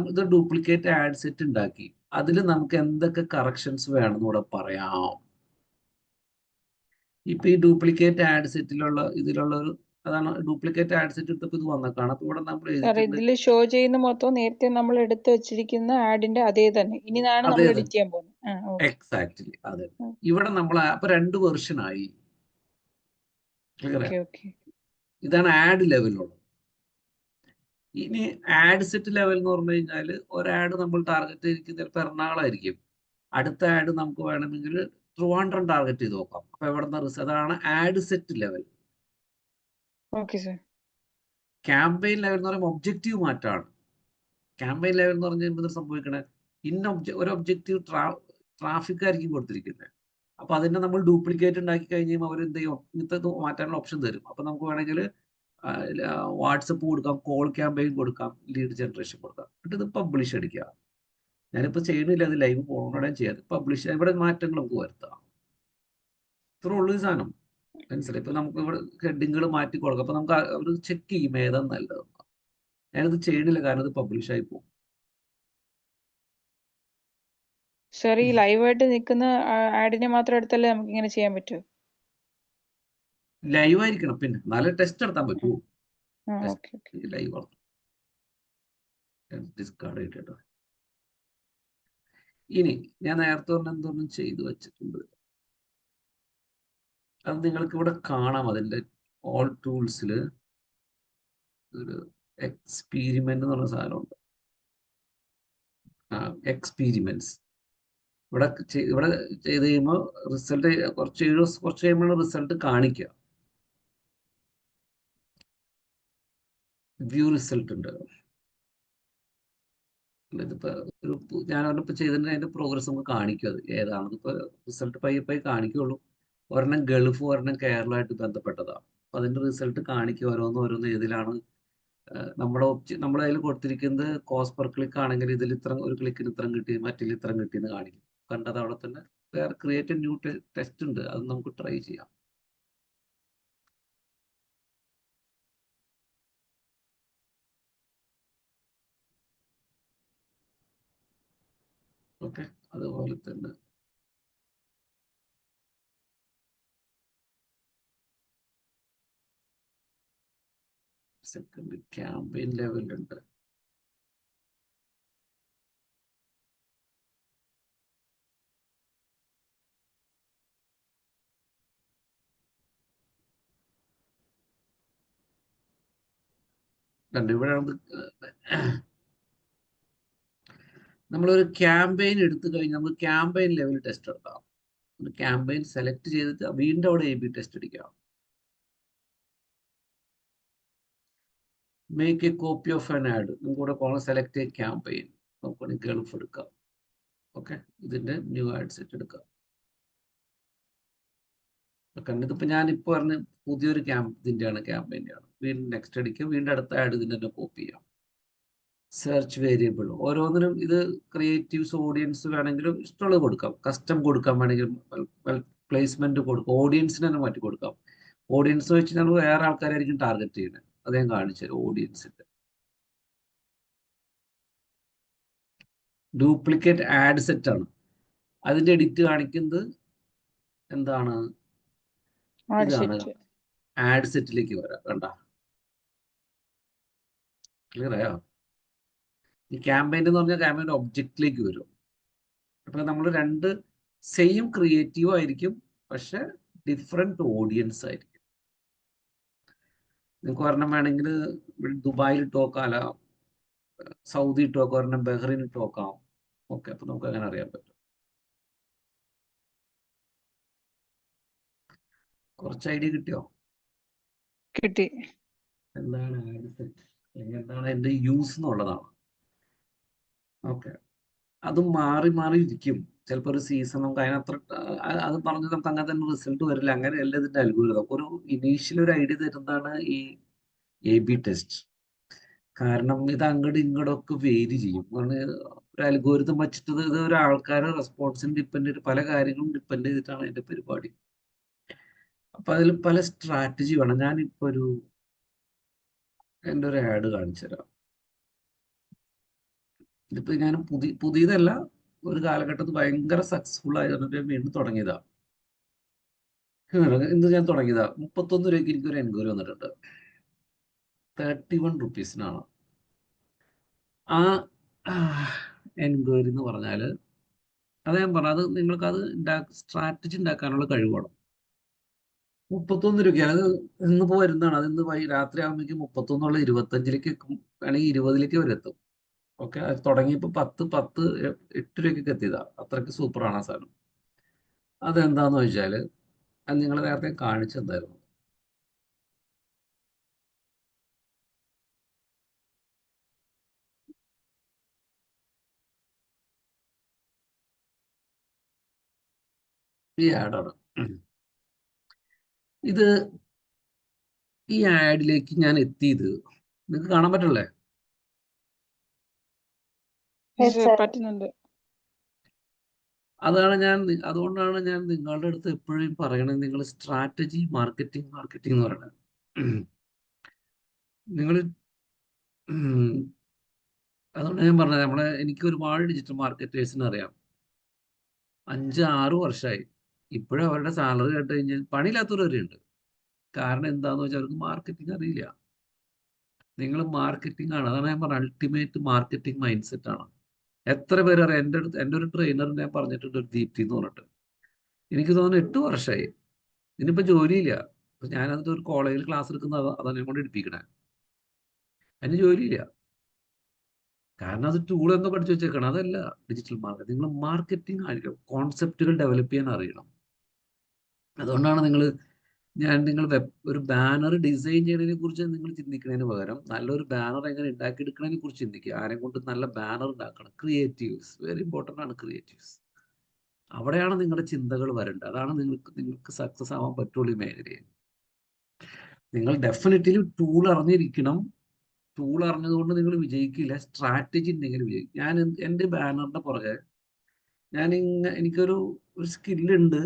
ഇത് ഡ്യൂപ്ലിക്കേറ്റ് ആഡ് സെറ്റ് ഉണ്ടാക്കി. അതിൽ നമുക്ക് എന്തൊക്കെ കറക്ഷൻസ് വേണമെന്ന് ഇവിടെ പറയാം. ഇപ്പൊ ഈ ഡ്യൂപ്ലിക്കേറ്റ് ആഡ് സെറ്റിലുള്ള ഇതിലുള്ള ഒരു അതാണ് ഡ്യൂപ്ലിക്കേറ്റ് ആഡ് സെറ്റ് എടുത്തപ്പോൾ ഇത് വന്നേക്കാണ്. അപ്പൊ ഇവിടെ നമ്മൾ ഇതിൽ ഷോ ചെയ്യുന്ന മൊത്തം നേരത്തെ നമ്മൾ എടുത്തു വെച്ചിരിക്കുന്ന ആഡിന്റെ അതേ തന്നെ ഇനിയാണ് നമ്മൾ എഡിറ്റ് ചെയ്യാൻ പോകുന്നത്. എക്സാക്ട്ലി അതെ. ഇവിടെ നമ്മൾ അപ്പൊ 2 വെർഷൻ ആയി. ഇതാണ് ആഡ് ലെവലുള്ളത്. ഇനി ആഡ് സെറ്റ് ലെവൽ എന്ന് പറഞ്ഞു കഴിഞ്ഞാൽ ഒരാഡ് നമ്മൾ ടാർഗറ്റ് ചെയ്തിരിക്കുന്നത് ചിലപ്പോൾ എറണാകുളമായിരിക്കും. അടുത്ത ആഡ് നമുക്ക് വേണമെങ്കിൽ ട്രിവാൻഡ്രം ടാർഗറ്റ് ചെയ്ത് നോക്കാം. അപ്പൊ എവിടെ അതാണ് add set level. Campaign level എന്ന് പറയുമ്പോൾ ഒബ്ജക്റ്റീവ് മാറ്റാണ്. ക്യാമ്പയിൻ ലെവൽ എന്ന് പറഞ്ഞു കഴിയുമ്പോൾ സംഭവിക്കണേ, ഒരു ഒബ്ജക്റ്റീവ് ട്രാഫിക് ആയിരിക്കും കൊടുത്തിരിക്കുന്നത്. അപ്പൊ അതിനെ നമ്മൾ ഡ്യൂപ്ലിക്കേറ്റ് ഉണ്ടാക്കി കഴിഞ്ഞാൽ അവർ എന്ത് ചെയ്യും, ഇങ്ങനത്തെ മാറ്റാനുള്ള ഓപ്ഷൻ തരും. അപ്പൊ നമുക്ക് വേണമെങ്കിൽ വാട്സപ്പ് കൊടുക്കാം, കോൾ ക്യാമ്പയിൻ കൊടുക്കാം, ലീഡ് ജനറേഷൻ കൊടുക്കാം. എന്നിട്ട് ഇത് പബ്ലിഷ് അടിക്കുക. ഞാനിപ്പോൾ ചെയ്യണില്ല, അത് ലൈവ് പോകണോടെ ചെയ്യാതെ പബ്ലിഷ്, ഇവിടെ മാറ്റങ്ങൾ നമുക്ക് വരുത്താം. ഇത്ര ഉള്ളു ഈ സാധനം. മനസ്സിലായി? ഇപ്പൊ നമുക്ക് ഇവിടെ ഹെഡിങ്ങുകൾ മാറ്റി കൊടുക്കാം. അപ്പൊ നമുക്ക് അവർ ചെക്ക് ചെയ്യും ഏതാ നല്ലത്. ഞാനിത് ചെയ്യണില്ല, കാരണം ഇത് പബ്ലിഷ് ആയി പോകും. സർ, ഈ ലൈവായിട്ട് നിൽക്കുന്ന ആഡിനെ മാത്രം എടുത്താലേ നമുക്ക് ഇങ്ങനെ ചെയ്യാൻ പറ്റൂ? ലൈവ് ആയിരിക്കണം, പിന്നെ നല്ല ടെസ്റ്റ് നടത്താൻ പറ്റൂ. ലൈവ് ഡിസ്കാർഡ് ചെയ്തിട്ടോ. ഇനി ഞാൻ നേരത്തെ പറഞ്ഞ എന്തോന്നും ചെയ്തു വെച്ചിട്ടുണ്ട്, അത് നിങ്ങൾക്ക് ഇവിടെ കാണാം. അതിന്റെ ഓൾ ടൂൾസിൽ ഒരു എക്സ്പീരിമെന്റ് എന്ന് പറഞ്ഞ സാധനമുണ്ട്. എക്സ്പീരിമെന്റ്സ് ഇവിടെ ചെയ്ത് കഴിയുമ്പോൾ റിസൾട്ട് കുറച്ച് കഴിയുമ്പോൾ റിസൾട്ട് കാണിക്കുക. വ്യൂ റിസൾട്ട് ഉണ്ട്. ഇതിപ്പോ ഞാൻ പറഞ്ഞപ്പോൾ ചെയ്തിട്ട് അതിന്റെ പ്രോഗ്രസ് നമുക്ക് കാണിക്കും. അത് ഏതാണെന്ന് ഇപ്പൊ റിസൾട്ട് പയ്യെ കാണിക്കുള്ളൂ. ഒരെണ്ണം ഗൾഫ്, ഒരെണ്ണം കേരളമായിട്ട് ബന്ധപ്പെട്ടതാണ്. അപ്പൊ അതിന്റെ റിസൾട്ട് കാണിക്കും ഓരോന്ന് ഏതിലാണ്. നമ്മുടെ അതിൽ കൊടുത്തിരിക്കുന്നത് കോസ്റ്റ് പെർ ക്ലിക്ക് ആണെങ്കിൽ ഇതിൽ ഇത്ര, ഒരു ക്ലിക്കിന് ഇത്ര കിട്ടി, മറ്റിൽ ഇത്ര കിട്ടിയെന്ന് കാണിക്കും. കണ്ടത് അവിടെ തന്നെ. വേറെ ക്രിയേറ്റ് ന്യൂ ടെസ്റ്റ് ഉണ്ട്, അത് നമുക്ക് ട്രൈ ചെയ്യാം. ഓക്കെ, അതുപോലെ തന്നെ സെക്കൻഡ് ക്യാമ്പയിൻ ലെവലുണ്ട്. ഇവിടെ നമ്മളൊരു ക്യാമ്പയിൻ എടുത്തു കഴിഞ്ഞാൽ നമുക്ക് ക്യാമ്പയിൻ ലെവൽ ടെസ്റ്റ് എടുക്കാം. ഒരു ക്യാമ്പയിൻ സെലക്ട് ചെയ്തിട്ട് വീണ്ടും അവിടെ A/B ടെസ്റ്റ് അടിക്കാം. Make a copy of an add. നമുക്കിവിടെ പോകണം, സെലക്ട് എ ക്യാമ്പയിൻ. നമുക്ക് ഗൾഫ് എടുക്കാം. ഓക്കെ, ഇതിന്റെ ന്യൂ ആഡ് സെറ്റ് എടുക്കാം. ഇതിപ്പോ ഞാനിപ്പോ പറഞ്ഞ പുതിയൊരു ഇതിന്റെയാണ്, ക്യാമ്പയിൻ്റെയാണ്. വീണ്ടും നെക്സ്റ്റ് അടിക്കുക, വീണ്ടും അടുത്ത ആഡ് ഇതിന്റെ തന്നെ കോപ്പി ചെയ്യാം. സെർച്ച് വേരിയബിൾ ഓരോന്നിനും ഇത് ക്രിയേറ്റീവ്സ്, ഓഡിയൻസ് വേണമെങ്കിലും ഇഷ്ടമുള്ളത് കൊടുക്കാം. കസ്റ്റം കൊടുക്കാൻ വേണമെങ്കിലും പ്ലേസ്മെന്റ് കൊടുക്കാം. ഓഡിയൻസിന് തന്നെ മാറ്റി കൊടുക്കാം. ഓഡിയൻസ് വെച്ച് നമ്മൾ വേറെ ആൾക്കാരായിരിക്കും ടാർഗറ്റ് ചെയ്യുന്നത്. അത് ഞാൻ കാണിച്ചു തരാം. ഓഡിയൻസിന്റെ ഡ്യൂപ്ലിക്കേറ്റ് ആഡ് സെറ്റ് ആണ്. അതിന്റെ എഡിറ്റ് കാണിക്കുന്നത് എന്താണ്? ഇതാണ്. ആഡ് സെറ്റിലേക്ക് വരാം. കണ്ട, ക്ലിയർ ആയോ? ഈ ക്യാമ്പയിൻ എന്ന് പറഞ്ഞാൽ ക്യാമ്പയിൻ ഒബ്ജക്റ്റിലേക്ക് വരും. അപ്പൊ നമ്മൾ രണ്ട് സെയിം ക്രിയേറ്റീവ് ആയിരിക്കും, പക്ഷെ ഡിഫറെന്റ് ഓഡിയൻസ് ആയിരിക്കും. നിങ്ങൾക്ക് ഒരെണ്ണം വേണമെങ്കിൽ ദുബായിൽ ഇട്ട് നോക്കാം, അല്ല സൗദി ഇട്ട് നോക്കാം, ഒരെണ്ണം ബഹ്റൈൻ ഇട്ട് നോക്കാം. ഓക്കെ, അപ്പൊ നമുക്ക് അങ്ങനെ അറിയാൻ പറ്റും. കുറച്ച് ഐഡിയ കിട്ടിയോ? കിട്ടി. എന്താണ് ആഡ് സെറ്റ്, അല്ലെങ്കിൽ എന്താണ് അതിന്റെ യൂസ് എന്നുള്ളതാണ്. ഓക്കെ, അത് മാറി ഇരിക്കും. ചിലപ്പോൾ ഒരു സീസൺ നമുക്ക് അതിനത്ര അത് പറഞ്ഞ് നമുക്ക് അങ്ങനെ തന്നെ റിസൾട്ട് വരില്ല. അങ്ങനെയല്ല ഇതിന്റെ അൽഗോരിതം. ഒരു ഇനീഷ്യൽ ഒരു ഐഡിയ തരുന്നതാണ് ഈ A/B ടെസ്റ്റ്. കാരണം ഇത് അങ്ങോട്ടും ഇങ്ങോട്ടൊക്കെ വേരി ചെയ്യും. ഒരു അൽഗോരിതം വെച്ചിട്ട് ഇത് ഒരു ആൾക്കാരുടെ റെസ്പോൺസിന് ഡിപ്പെൻഡ് ചെയ്ത്, പല കാര്യങ്ങളും ഡിപ്പെൻഡ് ചെയ്തിട്ടാണ് അതിന്റെ പരിപാടി. അപ്പൊ അതിൽ പല സ്ട്രാറ്റജി വേണം. ഞാനിപ്പോ എൻ്റെ ഒരു ആഡ് കാണിച്ചു തരാം. ഇതിപ്പോ ഞാൻ പുതിയതല്ല, ഒരു കാലഘട്ടത്തിൽ ഭയങ്കര സക്സസ്ഫുൾ ആയതുകൊണ്ട് വീണ്ടും തുടങ്ങിയതാ. ഇന്ന് ഞാൻ തുടങ്ങിയതാ. 31 രൂപയ്ക്ക് എനിക്കൊരു എൻക്വയറി വന്നിട്ടുണ്ട്. 31 റുപ്പീസിനാണ്. ആ എൻക്വയറി എന്ന് പറഞ്ഞാൽ, അത് ഞാൻ പറഞ്ഞു, അത് നിങ്ങൾക്ക് സ്ട്രാറ്റജി ഉണ്ടാക്കാനുള്ള കഴിവാണ്. 31 രൂപയ്ക്ക് അത് ഇന്നിപ്പോ വരുന്നതാണ്. അത് ഇന്ന് രാത്രി ആകുമ്പോഴേക്കും 31 25 വേണമെങ്കിൽ 20 വരെ എത്തും. ഓക്കെ, അത് തുടങ്ങിയപ്പോൾ 8 രൂപയ്ക്ക് എത്തിയതാ. അത്രയ്ക്ക് സൂപ്പറാണ് ആ സാധനം. അതെന്താന്ന് വെച്ചാൽ, അത് നിങ്ങൾ നേരത്തെ കാണിച്ചെന്തായിരുന്നു? ഈ ആഡാണ്. ഈ ആഡിലേക്ക് ഞാൻ എത്തിയത് നിങ്ങൾക്ക് കാണാൻ പറ്റല്ലേ? പറ്റുന്നുണ്ട്. അതുകൊണ്ടാണ് ഞാൻ നിങ്ങളുടെ അടുത്ത് എപ്പോഴും പറയണത്, നിങ്ങൾ സ്ട്രാറ്റജി മാർക്കറ്റിംഗ് എന്ന് പറയണത്. നിങ്ങൾ അതുകൊണ്ട് ഞാൻ പറഞ്ഞത്, എനിക്ക് ഒരുപാട് ഡിജിറ്റൽ മാർക്കറ്റേഴ്സിനെ അറിയാം. 5-6 വർഷമായി. ഇപ്പോഴും അവരുടെ സാലറി കേട്ട് കഴിഞ്ഞാൽ പണിയില്ലാത്തവർ വരെയുണ്ട്. കാരണം എന്താന്ന് വെച്ചാൽ അവർക്ക് മാർക്കറ്റിംഗ് അറിയില്ല. നിങ്ങൾ മാർക്കറ്റിംഗ് ആണ്. അതാണ് ഞാൻ പറഞ്ഞത്, അൾട്ടിമേറ്റ് മാർക്കറ്റിംഗ് മൈൻഡ് സെറ്റ് ആണ്. എത്ര പേര് അറിയാം? എൻ്റെ ഒരു ട്രെയിനർ ഞാൻ പറഞ്ഞിട്ടുണ്ട്, ഒരു ദീപ്തി എന്ന് പറഞ്ഞിട്ട്. എനിക്ക് തോന്നുന്നു 8 വർഷമായി. ഇതിനിപ്പോ ജോലിയില്ല. അപ്പൊ ഞാനത് ഒരു കോളേജിൽ ക്ലാസ് എടുക്കുന്ന അതാണ് ഞാൻ കൊണ്ട് എടുപ്പിക്കണേ. അതിന് ജോലിയില്ല. കാരണം അത് ടൂൾ എന്തോ പഠിച്ചു വെച്ചേക്കണം. അതല്ല ഡിജിറ്റൽ മാർക്കറ്റിംഗ്. നിങ്ങൾ മാർക്കറ്റിംഗ് ആയിരിക്കും, കോൺസെപ്റ്റുകൾ ഡെവലപ്പ് ചെയ്യാൻ അറിയണം. അതുകൊണ്ടാണ് നിങ്ങൾ നിങ്ങൾ ഒരു ബാനർ ഡിസൈൻ ചെയ്യുന്നതിനെ കുറിച്ച് നിങ്ങൾ ചിന്തിക്കുന്നതിന് പകരം നല്ലൊരു ബാനർ എങ്ങനെ ഉണ്ടാക്കിയെടുക്കുന്നതിനെ കുറിച്ച് ചിന്തിക്കുക. ആരെ കൊണ്ട് നല്ല ബാനർ ഉണ്ടാക്കണം. ക്രിയേറ്റീവ്സ് വെരി ഇമ്പോർട്ടൻ്റ് ആണ്. ക്രിയേറ്റീവ്സ് അവിടെയാണ് നിങ്ങളുടെ ചിന്തകൾ വരേണ്ടത്. അതാണ് നിങ്ങൾക്ക് സക്സസ് ആവാൻ പറ്റുള്ളൂ ഈ മേഖലയിൽ. നിങ്ങൾ ഡെഫിനറ്റ്ലി ടൂൾ അറിഞ്ഞിരിക്കണം. ടൂൾ അറിഞ്ഞതുകൊണ്ട് നിങ്ങൾ വിജയിക്കില്ല. സ്ട്രാറ്റജി ഉണ്ടെങ്കിൽ വിജയിക്കും. ഞാൻ എൻ്റെ ബാനറിന്റെ പുറകെ എനിക്കൊരു സ്കില്ലുണ്ട്.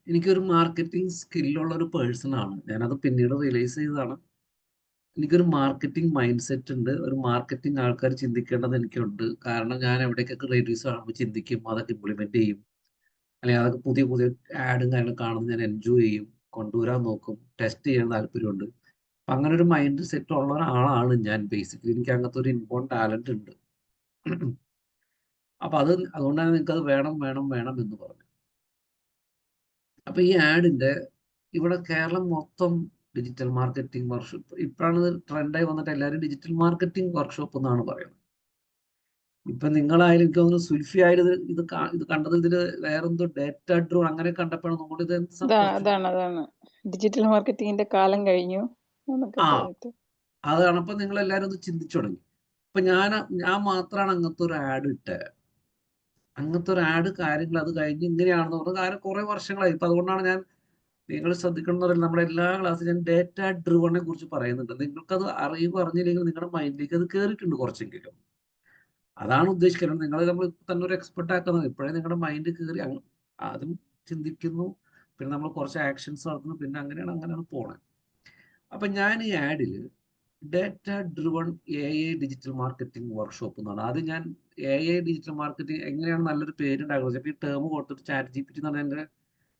എനിക്കൊരു മാർക്കറ്റിംഗ് സ്കില്ലുള്ള ഒരു പേഴ്സൺ ആണ്. ഞാനത് പിന്നീട് റിയലൈസ് ചെയ്തതാണ്. എനിക്കൊരു മാർക്കറ്റിംഗ് മൈൻഡ് സെറ്റ് ഉണ്ട്. ഒരു മാർക്കറ്റിംഗ് ആൾക്കാർ ചിന്തിക്കേണ്ടത് എനിക്കുണ്ട്. കാരണം ഞാൻ എവിടേക്കൊക്കെ റേഡിയോസ് കാണുമ്പോൾ ചിന്തിക്കും, അതൊക്കെ ഇംപ്ലിമെന്റ് ചെയ്യും, അല്ലെങ്കിൽ അതൊക്കെ പുതിയ പുതിയ ആഡും കാര്യങ്ങളും കാണുന്നത് ഞാൻ എൻജോയ് ചെയ്യും, കൊണ്ടുവരാൻ നോക്കും, ടെസ്റ്റ് ചെയ്യാൻ താല്പര്യമുണ്ട്. അപ്പം അങ്ങനെ ഒരു മൈൻഡ് സെറ്റ് ഉള്ള ഒരാളാണ് ഞാൻ. ബേസിക്കലി എനിക്ക് അങ്ങനത്തെ ഒരു ഇൻബോൺ ടാലന്റ് ഉണ്ട്. അപ്പം അതുകൊണ്ടാണ് നിങ്ങൾക്കത് വേണം വേണം വേണം എന്ന് പറഞ്ഞു. അപ്പം ഈ ആഡിന്റെ ഇവിടെ കേരളം മൊത്തം ഡിജിറ്റൽ മാർക്കറ്റിംഗ് വർക്ക്ഷോപ്പ് ഇപ്പോഴാണ് ട്രെൻഡായി വന്നിട്ട് എല്ലാവരും ഡിജിറ്റൽ മാർക്കറ്റിംഗ് വർക്ക്ഷോപ്പ് എന്നാണ് പറയുന്നത്. ഇപ്പൊ നിങ്ങളായാലും എനിക്ക് തോന്നുന്നു സുൽഫി ആയാലും ഇത് കണ്ടത് ഇതില് വേറെന്തോ ഡേറ്റ ഡ്രോൺ അങ്ങനെ കണ്ടപ്പോഴാണ് നമ്മൾ ഇത് അതാണ് ഡിജിറ്റൽ മാർക്കറ്റിംഗിന്റെ കാലം കഴിഞ്ഞു എന്നൊക്കെ പറഞ്ഞിട്ട്. അത് കാണുമ്പോൾ നിങ്ങൾ എല്ലാവരും ഒന്ന് ചിന്തിച്ചു തുടങ്ങി. ഇപ്പൊ ഞാൻ മാത്രമാണ് അങ്ങനത്തെ ഒരു ആഡ് ഇട്ടത്. അങ്ങനത്തെ ഒരു ആഡ് കാര്യങ്ങൾ അത് കഴിഞ്ഞ് ഇങ്ങനെയാണെന്ന് പറഞ്ഞ കാര്യം കുറെ വർഷങ്ങളായി. ഇപ്പൊ അതുകൊണ്ടാണ് നിങ്ങൾ ശ്രദ്ധിക്കണം എന്ന് പറയുന്നത് നമ്മുടെ എല്ലാ ക്ലാസ്സിലും ഞാൻ ഡേറ്റ ഡ്രിവണിനെ കുറിച്ച് പറയുന്നുണ്ട്. നിങ്ങൾക്കത് അറിഞ്ഞില്ലെങ്കിൽ നിങ്ങളുടെ മൈൻഡിലേക്ക് അത് കയറിയിട്ടുണ്ട് കുറച്ചെങ്കിലും. അതാണ് ഉദ്ദേശിക്കുന്നത്. നിങ്ങൾ നമ്മൾ തന്നെ ഒരു എക്സ്പെർട്ട് ആക്കുന്നത്. ഇപ്പോഴേ നിങ്ങളുടെ മൈൻഡ് കയറി ആദ്യം ചിന്തിക്കുന്നു, പിന്നെ നമ്മൾ കുറച്ച് ആക്ഷൻസ് നടത്തുന്നു, പിന്നെ അങ്ങനെയാണ് പോണത്. അപ്പൊ ഞാൻ ഈ ആഡിൽ data driven AI digital marketing workshop എന്നാണ്. അത് ഞാൻ AI ഡിജിറ്റൽ മാർക്കറ്റിംഗ് എങ്ങനെയാണ് നല്ലൊരു പേരുണ്ടാകുന്നത്. ചിലപ്പോൾ ഈ ടേം കൊടുത്തിട്ട് ChatGPT എന്ന് പറഞ്ഞാൽ എൻ്റെ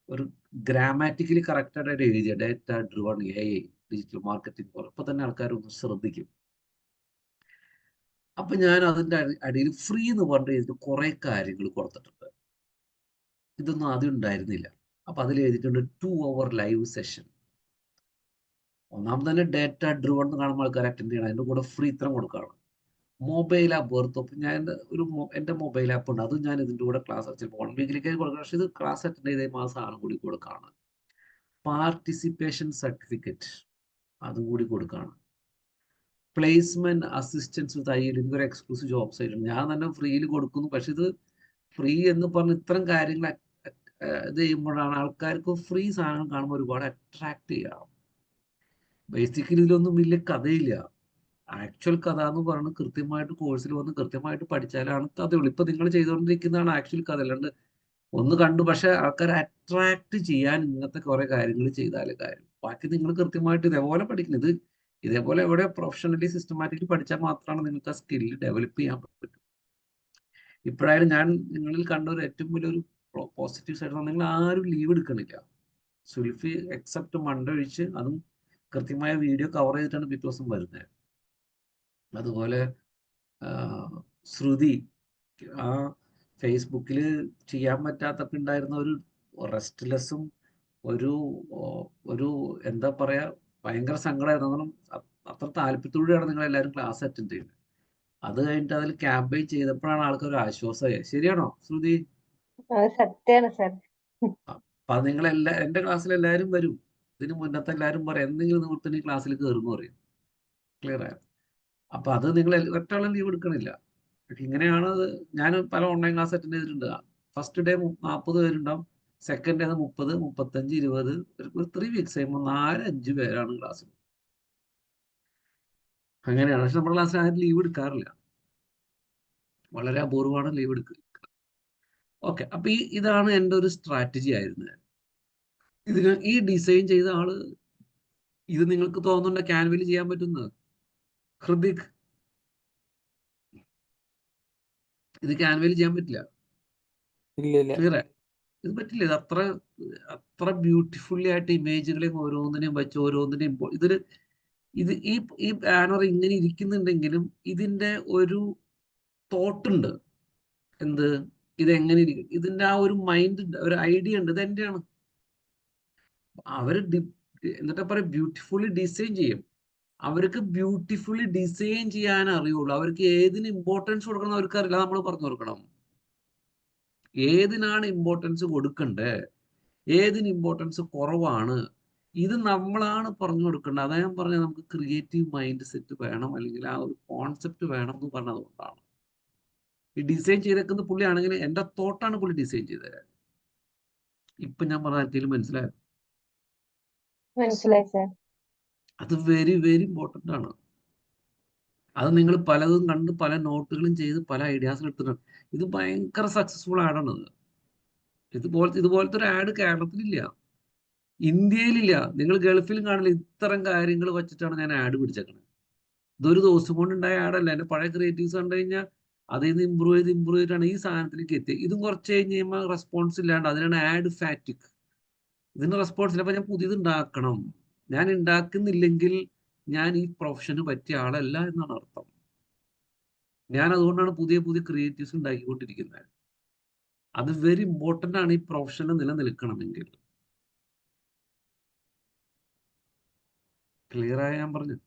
ഒരു ഗ്രാമാറ്റിക്കലി കറക്റ്റായിട്ട് എഴുതിയ data driven AI digital marketing. അപ്പൊ തന്നെ ആൾക്കാർ ഒന്ന് ശ്രദ്ധിക്കും. അപ്പൊ ഞാൻ അതിന്റെ അടിയിൽ ഫ്രീ എന്ന് പറഞ്ഞിട്ട് എഴുതിയിട്ട് കുറെ കാര്യങ്ങൾ കൊടുത്തിട്ടുണ്ട്. ഇതൊന്നും ആദ്യം ഉണ്ടായിരുന്നില്ല. അപ്പൊ അതിൽ എഴുതിയിട്ടുണ്ട് 2 hour ലൈവ് സെഷൻ. ഒന്നാമത് തന്നെ ഡേറ്റ ഡ്രിവൺ എന്ന് കാണുമ്പോൾ ആൾക്കാർ അറ്റൻഡ് ചെയ്യണം. അതിന്റെ കൂടെ ഫ്രീ ഇത്രയും കൊടുക്കുകയാണ്. മൊബൈൽ ആപ്പ് വെറുതെ ഞാൻ എൻ്റെ മൊബൈൽ ആപ്പ് ഉണ്ട്. അതും ഞാൻ ഇതിൻ്റെ കൂടെ ക്ലാസ് ചിലപ്പോൾ 1 വീക്കിലേക്ക് കൊടുക്കണം. പക്ഷെ ഇത് ക്ലാസ് അറ്റൻഡ് ചെയ്ത മാസം ആണ് കൂടി കൊടുക്കുകയാണ്. പാർട്ടിസിപ്പേഷൻ സർട്ടിഫിക്കറ്റ് അതും കൂടി കൊടുക്കുകയാണ്. പ്ലേസ്മെന്റ് അസിസ്റ്റൻസ് വിത്ത് IL എനിക്കൊരു എക്സ്ക്ലൂസീവ് ജോബ് സൈറ്റ് ഉണ്ട്. ഞാൻ തന്നെ ഫ്രീയിൽ കൊടുക്കുന്നു. പക്ഷെ ഇത് ഫ്രീ എന്ന് പറഞ്ഞ് ഇത്തരം കാര്യങ്ങൾ ഇത് ചെയ്യുമ്പോഴാണ് ആൾക്കാർക്ക് ഫ്രീ സാധനം കാണുമ്പോൾ ഒരുപാട് അട്രാക്ട് ചെയ്യാം. ബേസിക്കലി ഇതിലൊന്നും വലിയ കഥയില്ല. ആക്ച്വൽ കഥ എന്ന് പറയുന്നത് കൃത്യമായിട്ട് കോഴ്സിൽ വന്ന് കൃത്യമായിട്ട് പഠിച്ചാലാണ് കഥയുള്ളൂ. ഇപ്പൊ നിങ്ങൾ ചെയ്തുകൊണ്ടിരിക്കുന്നതാണ് ആക്ച്വൽ കഥ. അല്ലാണ്ട് ഒന്ന് കണ്ടു പക്ഷെ ആൾക്കാരെ അട്രാക്ട് ചെയ്യാൻ ഇങ്ങനത്തെ കുറെ കാര്യങ്ങൾ ചെയ്താലേ കാര്യം. ബാക്കി നിങ്ങൾ കൃത്യമായിട്ട് ഇതേപോലെ പഠിക്കുന്നത്. ഇതേപോലെ എവിടെ പ്രൊഫഷണലി സിസ്റ്റമാറ്റിക്കലി പഠിച്ചാൽ മാത്രമാണ് നിങ്ങൾക്ക് ആ സ്കില്ല് ഡെവലപ്പ് ചെയ്യാൻ പറ്റും. ഇപ്പോഴായാലും ഞാൻ നിങ്ങളിൽ കണ്ട ഒരു ഏറ്റവും വലിയൊരു പോസിറ്റീവ് സൈഡ്, നിങ്ങൾ ആരും ലീവ് എടുക്കണില്ല. സുൽഫി എക്സെപ്റ്റ് മൺഡേ ഒഴിച്ച് അതും കൃത്യമായ വീഡിയോ കവർ ചെയ്തിട്ടാണ് പിറ്റേ ദിവസം വരുന്നത്. അതുപോലെ ശ്രുതി ആ ഫേസ്ബുക്കിൽ ചെയ്യാൻ പറ്റാത്തപ്പോൾ ഉണ്ടായിരുന്ന ഒരു റെസ്റ്റ്ലെസ്സും ഒരു എന്താ പറയാ ഭയങ്കര സങ്കടമായിരുന്നു. അത്ര താല്പര്യത്തോടെയാണ് നിങ്ങൾ എല്ലാവരും ക്ലാസ് അറ്റൻഡ് ചെയ്യുന്നത്. അത് കഴിഞ്ഞിട്ട് അതിൽ ക്യാമ്പയിൻ ചെയ്തപ്പോഴാണ് ആൾക്കാർ ഒരു ആശ്വാസമായി. ശരിയാണോ ശ്രുതി? സത്യാണ് സർ. അപ്പൊ നിങ്ങൾ എൻ്റെ ക്ലാസ്സിൽ എല്ലാവരും വരും. ഇതിന് മുന്നത്തെ എല്ലാവരും പറയും എന്തെങ്കിലും നിവൃത്തി ക്ലാസ്സിൽ കയറുന്നു പറയും. ക്ലിയർ ആയോ? അപ്പൊ അത് നിങ്ങൾ ഒറ്റയാളും ലീവ് എടുക്കണില്ല. ഇങ്ങനെയാണ് ഞാൻ പല ഓൺലൈൻ ക്ലാസ് അറ്റൻഡ് ചെയ്തിട്ടുണ്ട്. ഫസ്റ്റ് ഡേ 40 പേരുണ്ടാവും, സെക്കൻഡ് ഡേ 30, 35, 20 ഒരു 3 വീക്സ് കഴിയുമ്പോൾ 4-5 പേരാണ് ക്ലാസ്സിൽ. അങ്ങനെയാണ്. പക്ഷെ നമ്മുടെ ക്ലാസ്സിൽ ആരും ലീവ് എടുക്കാറില്ല. വളരെ അപൂർവമാണ് ലീവ് എടുക്കുക. ഓക്കെ, അപ്പൊ ഇതാണ് എൻ്റെ ഒരു സ്ട്രാറ്റജി ആയിരുന്നത്. ഈ ഡിസൈൻ ചെയ്ത ആള് ഇത് നിങ്ങൾക്ക് തോന്നുന്നുണ്ട് ക്യാൻവയിൽ ചെയ്യാൻ പറ്റുന്നത്? ഹൃദിക്, ഇത് ക്യാൻവയിൽ ചെയ്യാൻ പറ്റില്ല. ക്ലിയർ? ഇത് പറ്റില്ല. ഇത് അത്ര ബ്യൂട്ടിഫുള്ളി ആയിട്ട് ഇമേജുകളെയും ഓരോന്നിനെയും വെച്ച് ഓരോന്നിനെയും ഈ ബാനർ ഇങ്ങനെ ഇരിക്കുന്നുണ്ടെങ്കിലും ഇതിന്റെ ഒരു തോട്ടുണ്ട്. എന്ത് ഇതെങ്ങനെ ഇരിക്കും, ഇതിന്റെ ആ ഒരു മൈൻഡ്, ഒരു ഐഡിയ ഉണ്ട്. ഇത് എന്റെയാണ്. അവര് എന്നിട്ട് പറയാം ബ്യൂട്ടിഫുള്ളി ഡിസൈൻ ചെയ്യും. അവർക്ക് ബ്യൂട്ടിഫുള്ളി ഡിസൈൻ ചെയ്യാൻ അറിയുള്ളൂ. അവർക്ക് ഏതിന് ഇമ്പോർട്ടൻസ് കൊടുക്കണം അവർക്ക് അറിയില്ല. നമ്മൾ പറഞ്ഞു കൊടുക്കണം ഏതിനാണ് ഇമ്പോർട്ടൻസ് കൊടുക്കണ്ടേ. ഏതിന് ഇമ്പോർട്ടൻസ് കുറവാണ്, ഇത് നമ്മളാണ് പറഞ്ഞു കൊടുക്കേണ്ടത്. അതാ ഞാൻ പറഞ്ഞത് നമുക്ക് ക്രിയേറ്റീവ് മൈൻഡ് സെറ്റ് വേണം, അല്ലെങ്കിൽ ആ ഒരു കോൺസെപ്റ്റ് വേണം എന്ന് പറഞ്ഞതുകൊണ്ടാണ്. ഈ ഡിസൈൻ ചെയ്തേക്കുന്ന പുള്ളിയാണെങ്കിൽ എൻ്റെ തോട്ടാണ് പുള്ളി ഡിസൈൻ ചെയ്തത്. ഇപ്പൊ ഞാൻ പറഞ്ഞ ആർക്കെങ്കിലും മനസ്സിലായോ? മനസ്സിലായി സാർ. അത് വെരി വെരി ഇമ്പോർട്ടൻ്റ് ആണ്. അത് നിങ്ങൾ പലതും കണ്ട് പല നോട്ടുകളും ചെയ്ത് പല ഐഡിയാസും എടുത്തിട്ടുണ്ട്. ഇത് ഭയങ്കര സക്സസ്ഫുൾ ആഡാണ്. ഇതുപോലത്തെ ഒരു ആഡ് കേരളത്തിലില്ല, ഇന്ത്യയിലില്ല. നിങ്ങൾ ഗൾഫിലും കാണില്ല. ഇത്തരം കാര്യങ്ങൾ വെച്ചിട്ടാണ് ഞാൻ ആഡ് പിടിച്ചേക്കുന്നത്. ഇതൊരു ദിവസം കൊണ്ടുണ്ടായ ആഡല്ല. എൻ്റെ പഴയ ക്രിയേറ്റീവ്സ് കണ്ടു കഴിഞ്ഞാൽ അതിൽ നിന്ന് ഇമ്പ്രൂവ് ചെയ്തിട്ടാണ് ഈ സാധനത്തിലേക്ക് എത്തിയത്. ഇതും കുറച്ച് കഴിഞ്ഞ് കഴിയുമ്പോൾ റെസ്പോൺസ് ഇല്ലാണ്ട്, അതിനാണ് ആഡ് ഫാറ്റിക്. ഇതിന് റെസ്പോൺസ് ഇല്ല. അപ്പൊ ഞാൻ പുതിയത് ഉണ്ടാക്കണം. ഞാൻ ഉണ്ടാക്കുന്നില്ലെങ്കിൽ ഞാൻ ഈ പ്രൊഫഷന് പറ്റിയ ആളല്ല എന്നാണ് അർത്ഥം. ഞാൻ അതുകൊണ്ടാണ് പുതിയ പുതിയ ക്രിയേറ്റീവ്സ് ഉണ്ടാക്കിക്കൊണ്ടിരിക്കുന്നത്. അത് വെരി ഇമ്പോർട്ടൻ്റ് ആണ് ഈ പ്രൊഫഷന് നിലനിൽക്കണമെങ്കിൽ. ക്ലിയർ ആയ ഞാൻ പറഞ്ഞു?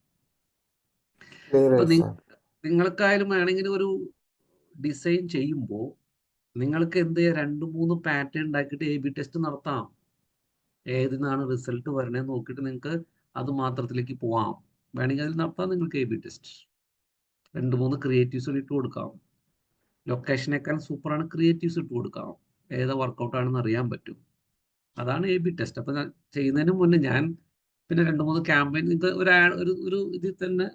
ഇപ്പൊ നിങ്ങൾക്കായാലും വേണമെങ്കിൽ ഒരു ഡിസൈൻ ചെയ്യുമ്പോൾ നിങ്ങൾക്ക് എന്ത് ചെയ്യാം, 2-3 പാറ്റേൺ ഉണ്ടാക്കിയിട്ട് A/B ടെസ്റ്റ് നടത്താം. ഏതിനാണ് റിസൾട്ട് വരണേന്ന് നോക്കിയിട്ട് നിങ്ങൾക്ക് അത് മാത്രത്തിലേക്ക് പോവാം. വേണമെങ്കിൽ അതിൽ നടത്താം നിങ്ങൾക്ക് A/B ടെസ്റ്റ്. 2-3 ക്രിയേറ്റീവ്സ് ഇട്ട് കൊടുക്കാം. ലൊക്കേഷനേക്കാൾ സൂപ്പറാണ് ക്രിയേറ്റീവ്സ് ഇട്ട് കൊടുക്കാം. ഏതാ വർക്കൗട്ട് ആണെന്ന് അറിയാൻ പറ്റും. അതാണ് A/B ടെസ്റ്റ്. അപ്പൊ ചെയ്യുന്നതിന് മുന്നേ ഞാൻ പിന്നെ 2-3 ക്യാമ്പയിൻ നിങ്ങൾക്ക് ഒരു ഇതിൽ തന്നെ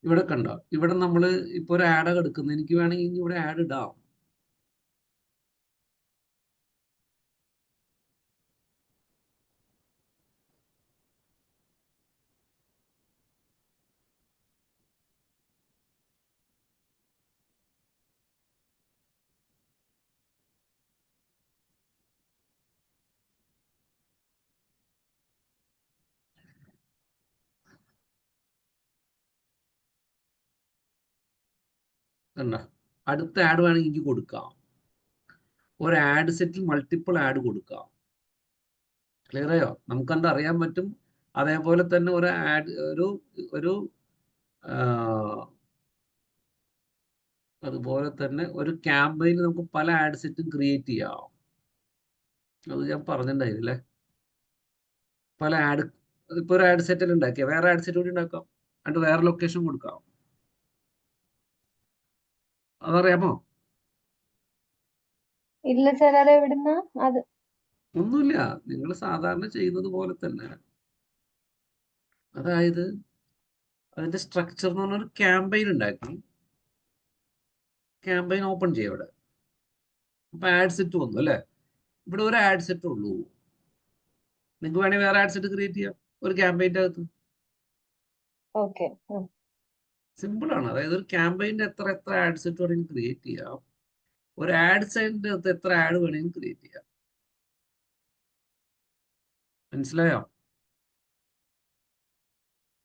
ഇവിടെ കണ്ടോ, ഇവിടെ നമ്മൾ ഇപ്പൊ ഒരു ആഡ് എടുക്കുന്നത്, എനിക്ക് വേണമെങ്കിൽ ഇവിടെ ആഡ് ഇടാം. കണ്ടോ, അടുത്ത ആഡ് വേണമെങ്കിൽ എനിക്ക് കൊടുക്കാം. ഒരു ആഡ് സെറ്റിൽ മൾട്ടിപ്പിൾ ആഡ് കൊടുക്കാം. ക്ലിയർ ആയോ? നമുക്ക് എന്താ അറിയാൻ പറ്റും. അതേപോലെ തന്നെ ഒരു ആഡ് ഒരു അതുപോലെ തന്നെ ഒരു ക്യാമ്പയിനിൽ നമുക്ക് പല ആഡ് സെറ്റും ക്രിയേറ്റ് ചെയ്യാം. അത് ഞാൻ പറഞ്ഞിട്ടുണ്ടായിരുന്നില്ലേ? പല ആഡ്, ഇപ്പൊ ഒരു ആഡ് സെറ്റിൽ ഉണ്ടാക്കിയ വേറെ ആഡ് സെറ്റ് കൂടി ഉണ്ടാക്കാം, എന്നിട്ട് വേറെ ലൊക്കേഷൻ കൊടുക്കാം. അതറിയാമോ? ഇല്ല സാർ, അത് എവിടുന്ന അത്? ഒന്നുമില്ല, നിങ്ങൾ സാധാരണ ചെയ്യുന്നത് പോലെ തന്നെ. അതായത് അതിന്റെ സ്ട്രക്ചർ എന്ന് പറഞ്ഞ ഒരു ക്യാമ്പയിൻ ഉണ്ടാക്കി, ക്യാമ്പയിൻ ഓപ്പൺ ചെയ്യാം. ഇവിടെ അപ്പൊ ആഡ് സെറ്റ് വന്നു അല്ലേ? ഇവിടെ ഒരു ആഡ് സെറ്റ് ഉള്ളൂ. നിങ്ങൾക്ക് വേണമെങ്കിൽ വേറെ ആഡ് സെറ്റ് ക്രിയേറ്റ് ചെയ്യാം ഒരു ക്യാമ്പയിൻ്റെ അകത്ത്. ഓക്കെ. സിമ്പിൾ ആണ്. അതായത് ഒരു ക്യാമ്പയിൻ്റെ എത്ര ആഡ് സെറ്റ് വേണമെങ്കിൽ ക്രിയേറ്റ് ചെയ്യാം. ഒരു ആഡ് സെറ്റിന്റെ അകത്ത് എത്ര ആഡ് വേണമെങ്കിൽ ക്രിയേറ്റ് ചെയ്യാം. മനസ്സിലായോ?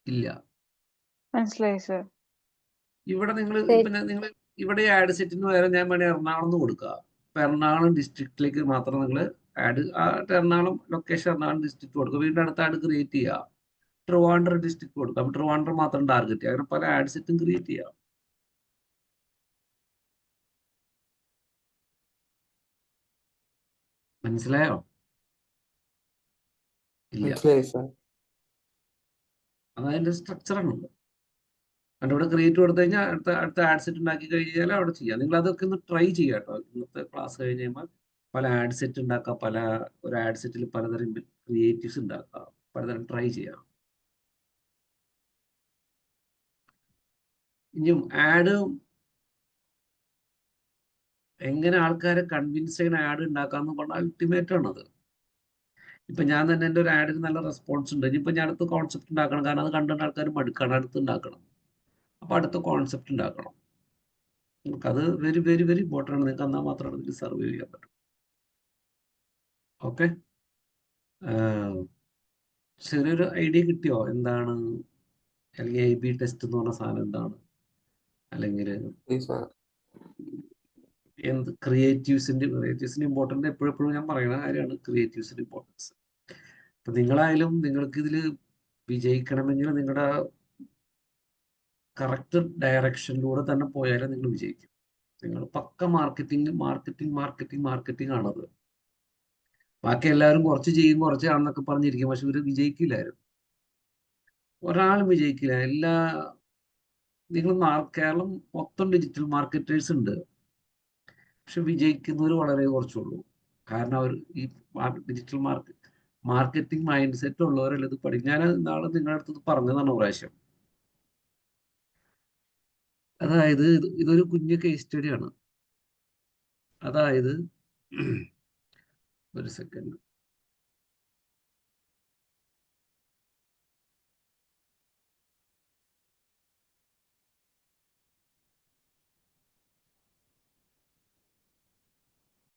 ഇല്ല. മനസ്സിലായി സർ. ഇവിടെ നിങ്ങൾ ഇവിടെ ആഡ് സെറ്റിന് പകരം ഞാൻ വേണേൽ എറണാകുളം എന്ന് കൊടുക്കുക. അപ്പൊ എറണാകുളം ഡിസ്ട്രിക്റ്റിലേക്ക് മാത്രം നിങ്ങൾ add, Ernakulam location Ernakulam district കൊടുക്കുക. വീണ്ടും അടുത്ത ആഡ് ക്രിയേറ്റ് ചെയ്യുക. ട്രിവാൻഡ്രം ഡിസ്ട്രിക്ട് കൊടുക്കുക. അപ്പൊ ട്രിവാൻഡ്രം മാത്രം ടാർഗറ്റ് ചെയ്യുക. അങ്ങനെ പല ആഡ് സെറ്റും ക്രിയേറ്റ് ചെയ്യാം. മനസ്സിലായോ? ഇല്ല. അതതിന്റെ സ്ട്രക്ചറാണുള്ളത്. അതിൻ്റെ ഇവിടെ ക്രിയേറ്റ് കൊടുത്തു കഴിഞ്ഞാൽ അടുത്ത ആഡ് സെറ്റ് ഉണ്ടാക്കി കഴിഞ്ഞാൽ അവിടെ ചെയ്യാം. നിങ്ങൾ അതൊക്കെ ഒന്ന് ട്രൈ ചെയ്യാം കേട്ടോ. ഇന്നത്തെ ക്ലാസ് കഴിഞ്ഞ് കഴിയുമ്പോൾ പല ആഡ് സെറ്റ് ഉണ്ടാക്കാം. ഒരു ആഡ് സെറ്റിൽ പലതരം ക്രിയേറ്റീവ്സ് ഉണ്ടാക്കാം. പലതരം ട്രൈ ചെയ്യാം. ഇനിയും ആഡ് എങ്ങനെ ആൾക്കാരെ കൺവിൻസ് ചെയ്യുന്ന ആഡ് ഉണ്ടാക്കാന്ന് പറഞ്ഞാൽ അൾട്ടിമേറ്റ് ആണത്. ഇപ്പൊ ഞാൻ തന്നെ എൻ്റെ ഒരു ആഡിന് നല്ല റെസ്പോൺസ് ഉണ്ട്. ഇനിയിപ്പോ ഞാൻ അടുത്ത കോൺസെപ്റ്റ് ഉണ്ടാക്കണം. കാരണം അത് കണ്ടിട്ട് ആൾക്കാർ മടുക്കാണ്. അടുത്ത് ഉണ്ടാക്കണം. അപ്പൊ അടുത്ത കോൺസെപ്റ്റ് ഉണ്ടാക്കണം. അത് വെരി വെരി വെരി ഇമ്പോർട്ടൻ്റ് ആണ്. നിങ്ങൾക്ക് എന്നാൽ മാത്രമാണ് ഇതിൽ സർവൈവ് ചെയ്യാൻ പറ്റും. ഓക്കെ, ചെറിയൊരു ഐഡിയ കിട്ടിയോ എന്താണ്, അല്ലെങ്കിൽ A/B ടെസ്റ്റ് എന്ന് പറഞ്ഞ സാധനം എന്താണ്, അല്ലെങ്കിൽ എന്ത് ക്രിയേറ്റീവ്സിന്റെ ഇമ്പോർട്ടൻ്റ് എപ്പോഴും ഞാൻ പറയുന്ന കാര്യമാണ് ക്രിയേറ്റീവ്സിന്റെ ഇമ്പോർട്ടൻസ്. അപ്പൊ നിങ്ങളായാലും നിങ്ങൾക്ക് ഇതിൽ വിജയിക്കണമെങ്കിൽ നിങ്ങളുടെ കറക്റ്റ് ഡയറക്ഷനിലൂടെ തന്നെ പോയാലേ നിങ്ങൾ വിജയിക്കും. നിങ്ങൾ പക്ക മാർക്കറ്റിംഗ് ആണത്. ബാക്കി എല്ലാവരും കുറച്ച് ചെയ്യും കുറച്ചാണെന്നൊക്കെ പറഞ്ഞിരിക്കും, പക്ഷെ ഇവര് വിജയിക്കില്ലായിരുന്നു. ഒരാളും വിജയിക്കില്ല. നിങ്ങൾ കേരളം മൊത്തം ഡിജിറ്റൽ മാർക്കറ്റേഴ്സ് ഉണ്ട്, പക്ഷെ വിജയിക്കുന്നവർ വളരെ കുറച്ചുള്ളൂ. കാരണം അവർ ഈ ഡിജിറ്റൽ മാർക്കറ്റിംഗ് മൈൻഡ് സെറ്റ് ഉള്ളവരല്ല ഇത് പഠിക്കും. ഞാൻ നാളെ നിങ്ങളുടെ അടുത്ത് പറഞ്ഞതാണ് പ്രാവശ്യം. അതായത് ഇതൊരു കുഞ്ഞു കേസ് സ്റ്റഡിയാണ്. അതായത് ഒരു സെക്കൻഡ്,